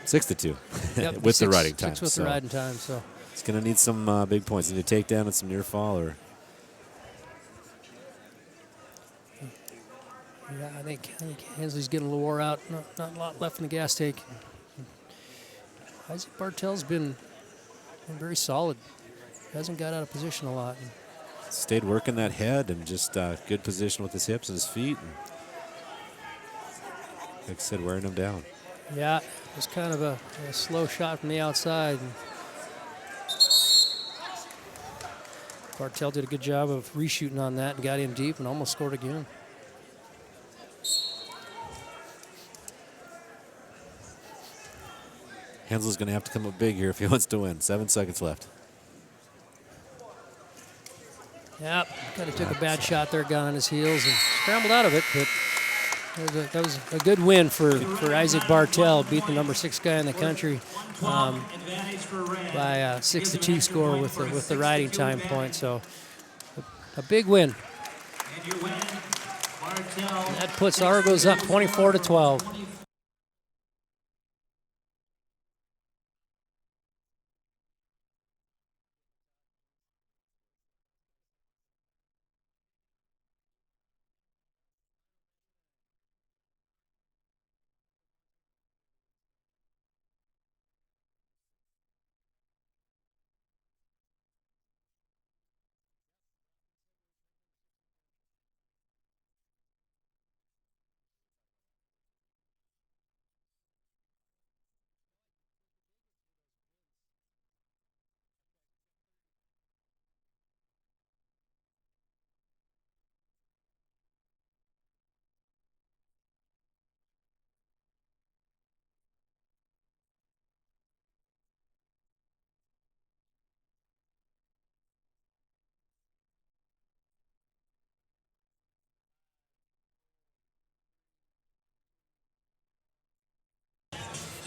6-2 yep, with the riding time. 6 with the riding time. So it's going to need some big points. Need a takedown and some near fall, or. Yeah, I think Hensley's getting a little wore out. Not a lot left in the gas tank. Isaac Bartel's been very solid. Hasn't got out of position a lot. Stayed working that head and just good position with his hips and his feet. And, like I said, wearing him down. Yeah, it was kind of a slow shot from the outside. And Bartel did a good job of reshooting on that and got in deep and almost scored again. Hensley's going to have to come up big here if he wants to win. 7 seconds left. Yep, kind of took a bad shot there, got on his heels and scrambled out of it, but that was a good win for Isaac Bartell. Beat the number 6 guy in the country by a 6-2 score with the riding time point. So a big win. That puts Argos up 24-12.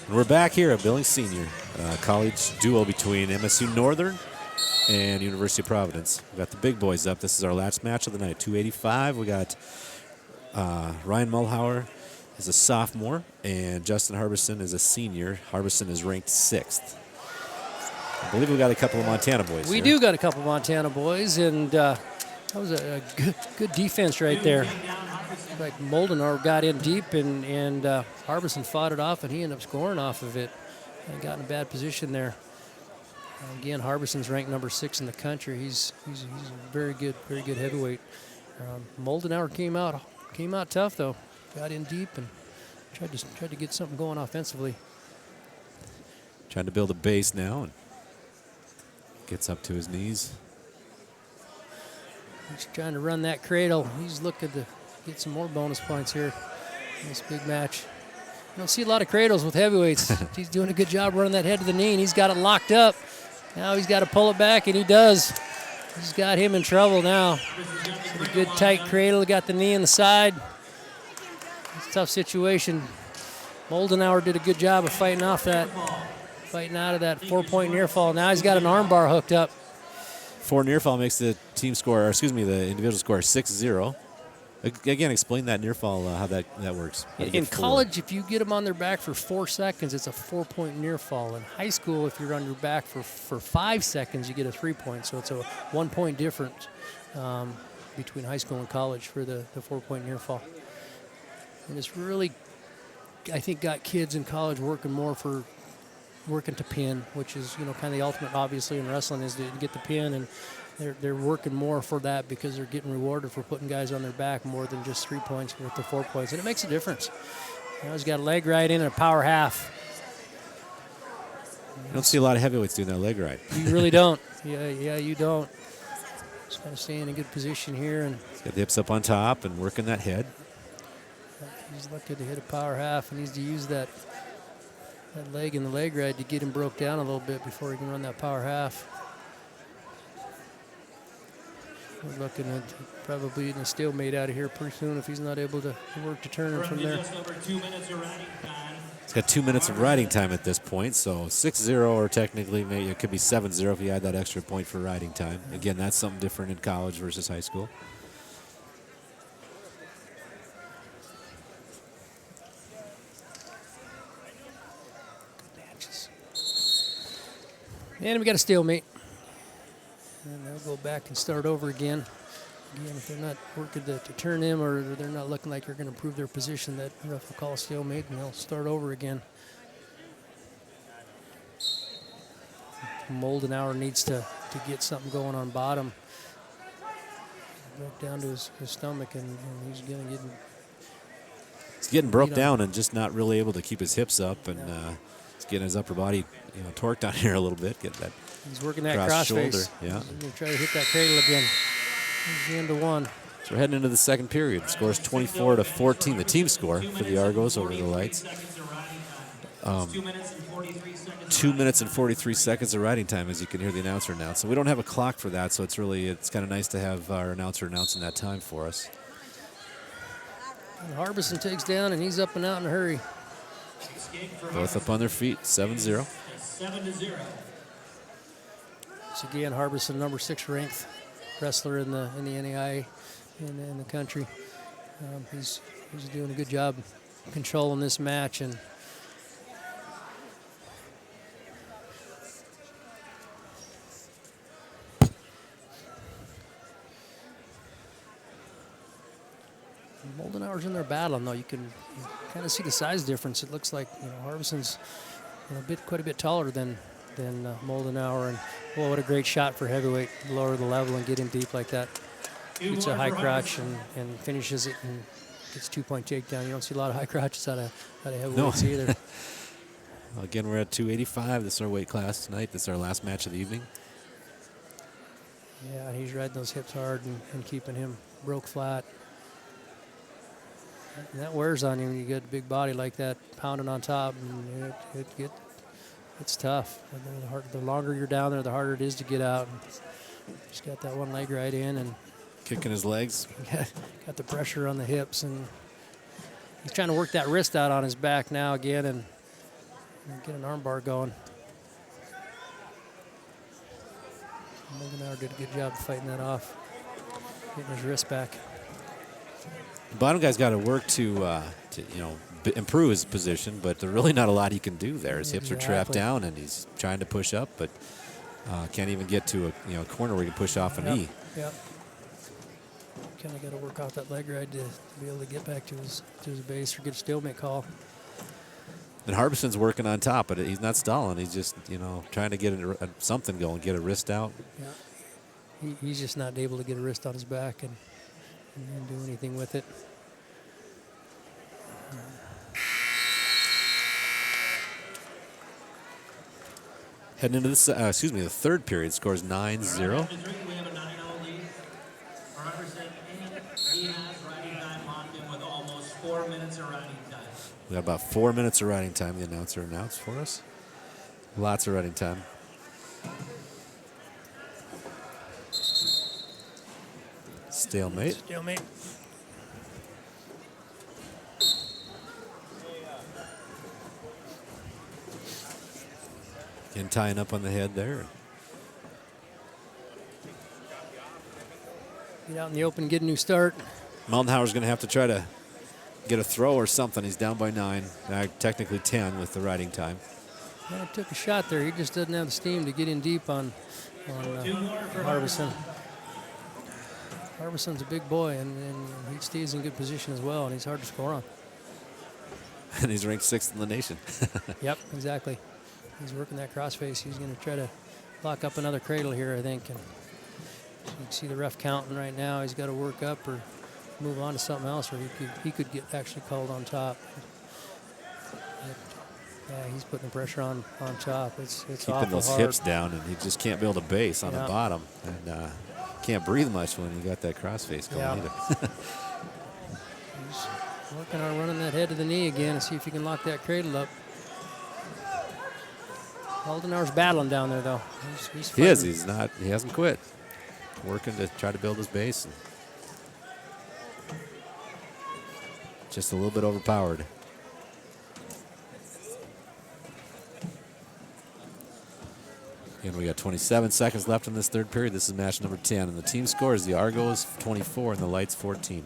And we're back here at Billings Senior, college duo between MSU Northern and University of Providence. We've got the big boys up. This is our last match of the night, 285. We got Ryan Mulhauer is a sophomore, and Justin Harbison is a senior. Harbison is ranked 6th. I believe we got a couple of Montana boys We here. do got a couple of Montana boys, and that was a good defense right there. Like Moldenauer got in deep, and Harbison fought it off, and he ended up scoring off of it. And got in a bad position there. Again, Harbison's ranked number 6 in the country. He's a very good heavyweight. Moldenauer came out tough though. Got in deep and tried to get something going offensively. Trying to build a base now, and gets up to his knees. He's trying to run that cradle. He's looking to get some more bonus points here in this big match. You don't see a lot of cradles with heavyweights. He's doing a good job running that head to the knee, and he's got it locked up. Now he's got to pull it back, and he does. He's got him in trouble now. A good tight cradle, got the knee in the side. It's a tough situation. Moldenauer did a good job of fighting out of that 4-point near fall. Now he's got an arm bar hooked up. 4 near fall makes the team score, or excuse me, the individual score 6-0. Again, explain that near fall, how that works. In college, if you get them on their back for 4 seconds, it's a 4-point near fall. In high school, if you're on your back for 5 seconds, you get a 3-point. So it's a 1-point difference between high school and college for the 4-point near fall. And it's really, I think, got kids in college working to pin, which is, kind of the ultimate, obviously, in wrestling is to get the pin, and they're working more for that because they're getting rewarded for putting guys on their back more than just 3 points with the 4 points, and it makes a difference. Now he's got a leg ride in and a power half. You don't see a lot of heavyweights doing that leg ride. You really don't. Yeah, you don't. Just kind of staying in a good position here, and he's got the hips up on top and working that head. He's looking to hit a power half and needs to use that leg in the leg ride to get him broke down a little bit before he can run that power half. We're looking at probably in a stalemate out of here pretty soon if he's not able to work to turn him from there. He's got 2 minutes of riding time at this point, so 6-0, or technically maybe it could be 7-0 if you add that extra point for riding time. Again, that's something different in college versus high school. And we got a stalemate. And they'll go back and start over again. Again, if they're not working to turn him, or they're not looking like they're going to improve their position, that ref will call a stalemate and they'll start over again. Moldenauer needs to get something going on bottom. Broke down to his stomach, and he's going to get. He's getting broke down and just not really able to keep his hips up, and he's getting his upper body, torqued on here a little bit. Get that. He's working that cross shoulder. face. Yeah. He's going to try to hit that cradle again. He's the end of one. So we're heading into the second period. The score is 24-14, the team score for the Argos over the Lights. 2 minutes and 43 seconds. 2 minutes and 43 seconds of riding time, as you can hear the announcer announce. So we don't have a clock for that, so it's kind of nice to have our announcer announcing that time for us. And Harbison takes down, and he's up and out in a hurry. Both up on their feet, 7-0. 7-0. So again, Harbison, number 6 ranked wrestler in the NAI in the country. He's doing a good job controlling this match, and Moldenauer's in there battling, though. You can kind of see the size difference. It looks like Harbison's quite a bit taller than Moldenauer, and boy, what a great shot for heavyweight. Lower the level and get him deep like that. Gets a high crotch and finishes it and gets 2-point takedown. You don't see a lot of high crotches out of heavyweights either. Again, we're at 285. This is our weight class tonight. This is our last match of the evening. Yeah, he's riding those hips hard and keeping him broke flat. And that wears on you when you get a big body like that pounding on top, and it's tough. And the longer you're down there, the harder it is to get out. And just got that one leg right in and kicking his legs. Got the pressure on the hips, and he's trying to work that wrist out on his back now again and get an arm bar going. Moldenauer did a good job of fighting that off, getting his wrist back. The bottom guy's got to work to improve his position, but there's really not a lot he can do there. His hips are trapped down, and he's trying to push up, but can't even get to a corner where he can push off a knee. Yep. Kind of got to work off that leg ride to be able to get back to his base or get a stalemate call. And Harbison's working on top, but he's not stalling. He's just trying to get something going, get a wrist out. Yeah. He's just not able to get a wrist on his back and do anything with it. Heading into this, the third period, scores 9-0. We have a 9-0 lead. Harbison and Diaz riding time locked in with almost 4 minutes of riding time. We got about 4 minutes of riding time, the announcer announced for us. Lots of riding time. Stalemate. Stalemate. And tying up on the head there. Get out in the open, get a new start. Moldenauer's going to have to try to get a throw or something. He's down by 9, technically 10 with the riding time. Well, took a shot there. He just doesn't have the steam to get in deep on Harbison. Harbison's a big boy, and he stays in good position as well, and he's hard to score on. And he's ranked 6th in the nation. Yep, exactly. He's working that crossface. He's going to try to lock up another cradle here, I think. And you can see the ref counting right now. He's got to work up or move on to something else, or he could get actually called on top. Yeah, he's putting the pressure on top. It's keeping those hard. hips down, and he just can't build a base on the bottom, and can't breathe much when you got that crossface going either. He's working on running that head to the knee again and see if he can lock that cradle up. Moldenauer's battling down there, though. He's he is. He's not. He hasn't quit. Working to try to build his base. And just a little bit overpowered. And we got 27 seconds left in this third period. This is match number 10. And the team score is the Argos 24 and the Lights 14.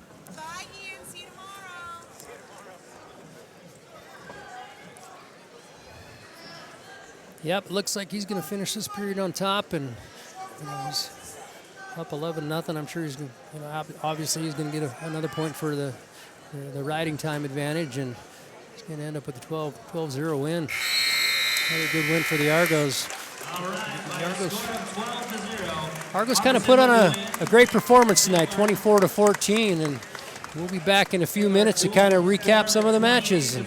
Yep, looks like he's going to finish this period on top, and he's up 11-0. I'm sure he's going to, obviously he's going to get another point for the riding time advantage, and he's going to end up with a 12-0 win. Another good win for the Argos. Argos kind of put on a great performance tonight, 24-14, and we'll be back in a few minutes to kind of recap some of the matches.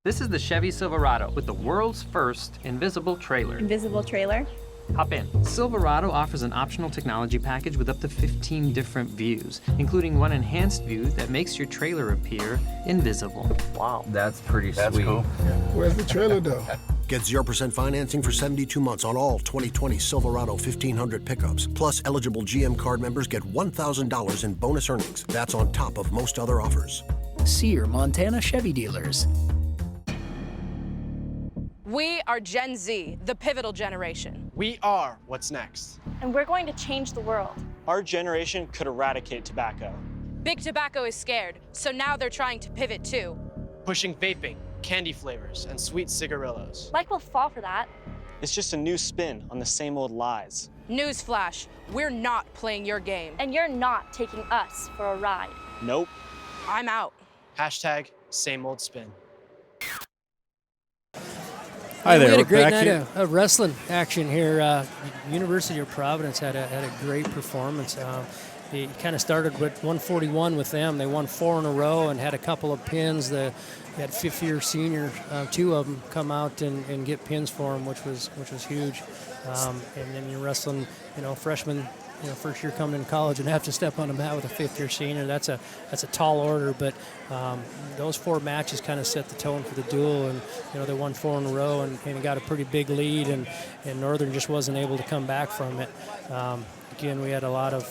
This is the Chevy Silverado with the world's first invisible trailer. Invisible trailer? Hop in. Silverado offers an optional technology package with up to 15 different views, including one enhanced view that makes your trailer appear invisible. Wow. That's pretty sweet. Cool. Where's the trailer though? Get 0% financing for 72 months on all 2020 Silverado 1500 pickups. Plus, eligible GM card members get $1,000 in bonus earnings. That's on top of most other offers. See your Montana Chevy dealers. We are Gen Z, the pivotal generation. We are what's next. And we're going to change the world. Our generation could eradicate tobacco. Big Tobacco is scared, so now they're trying to pivot too. Pushing vaping, candy flavors, and sweet cigarillos. Mike will fall for that. It's just a new spin on the same old lies. Newsflash, we're not playing your game. And you're not taking us for a ride. Nope. I'm out. Hashtag same old spin. Hi there. We had a great back night here. of wrestling action here. University of Providence had a great performance. They kind of started with 141 with them. They won 4 in a row and had a couple of pins. They had fifth-year seniors, 2 of them come out and get pins for them, which was huge. And then you're wrestling, freshmen, first year coming in college and have to step on the mat with a fifth-year senior. That's a tall order, but those 4 matches kind of set the tone for the duel, and they won 4 in a row and got a pretty big lead, and Northern just wasn't able to come back from it. Again, we had a lot of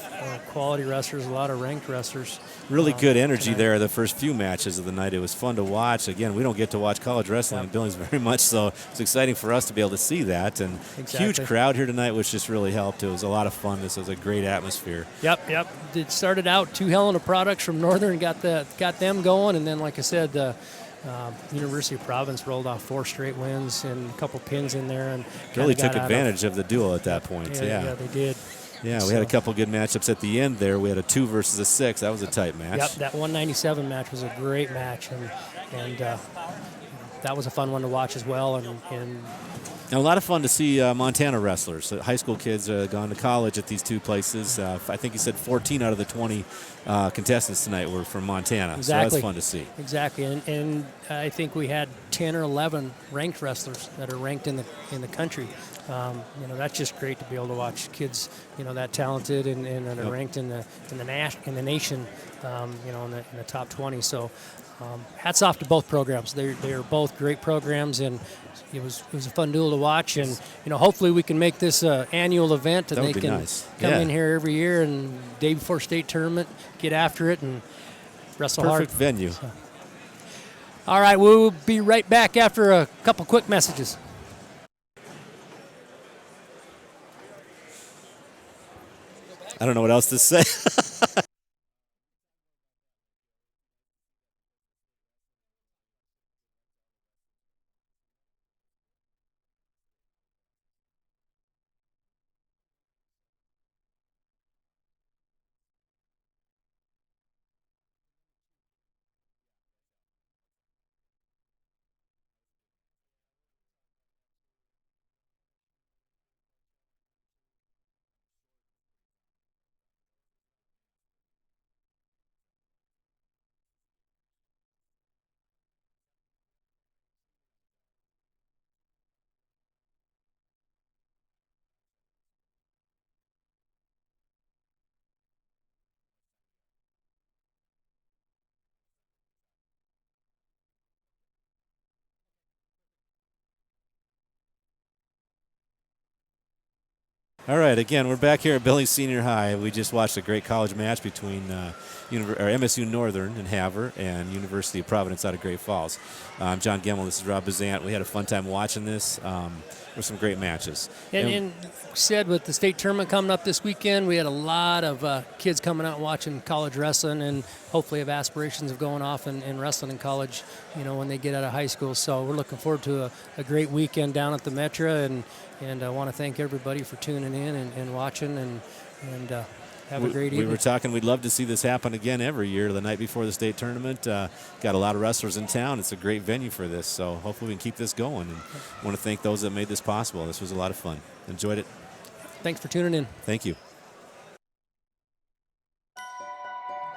quality wrestlers, a lot of ranked wrestlers. Really good energy there the first few matches of the night. It was fun to watch. Again, we don't get to watch college wrestling in Billings very much, so it's exciting for us to be able to see that. And huge crowd here tonight, which just really helped. It was a lot of fun. This was a great atmosphere. Yep. It started out 2 hell of a products from Northern, got them going, and then, like I said, University of Providence rolled off 4 straight wins and a couple pins in there, and really took advantage of the duel at that point. Yeah, they did. Yeah, we had a couple good matchups at the end there. We had a 2 versus a 6. That was a tight match. Yep, that 197 match was a great match, and that was a fun one to watch as well. And a lot of fun to see Montana wrestlers. High school kids gone to college at these 2 places. I think you said 14 out of the 20 contestants tonight were from Montana. Exactly. So that's fun to see. Exactly, and I think we had 10 or 11 ranked wrestlers that are ranked in the country. That's just great to be able to watch kids, that talented and that are ranked in the nation, in the top 20. So, hats off to both programs. They are both great programs, and it was a fun duel to watch. And hopefully we can make this an annual event, and they can come in here every year and day before state tournament, get after it and wrestle hard. Perfect venue. So. All right, we'll be right back after a couple quick messages. I don't know what else to say. All right, again, we're back here at Billings Senior High. We just watched a great college match between MSU Northern in Havre and University of Providence out of Great Falls. I'm John Gemmel. This is Rob Bazant. We had a fun time watching this. There were some great matches. And said with the state tournament coming up this weekend, we had a lot of kids coming out and watching college wrestling, and hopefully have aspirations of going off and wrestling in college, when they get out of high school. So we're looking forward to a great weekend down at the Metra, and I want to thank everybody for tuning in and watching, and have a great evening. We were talking, we'd love to see this happen again every year the night before the state tournament. Got a lot of wrestlers in town. It's a great venue for this, so hopefully we can keep this going. And I want to thank those that made this possible. This was a lot of fun. Enjoyed it. Thanks for tuning in. Thank you.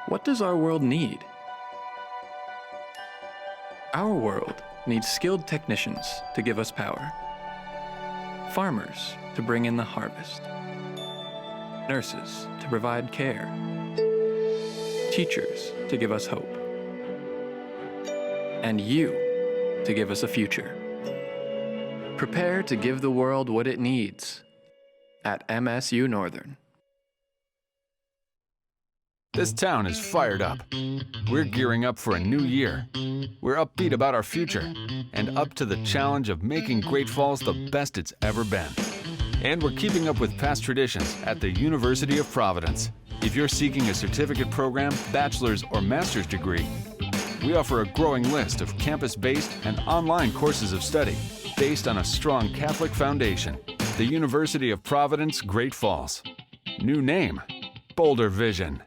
What does our world need? Our world needs skilled technicians to give us power. farmers to bring in the harvest, nurses to provide care, teachers to give us hope, and you to give us a future. Prepare to give the world what it needs at MSU Northern. This town is fired up. We're gearing up for a new year. We're upbeat about our future and up to the challenge of making Great Falls the best it's ever been. And we're keeping up with past traditions at the University of Providence. If you're seeking a certificate program, bachelor's or master's degree, we offer a growing list of campus-based and online courses of study based on a strong Catholic foundation. The University of Providence, Great Falls. New name, bolder vision.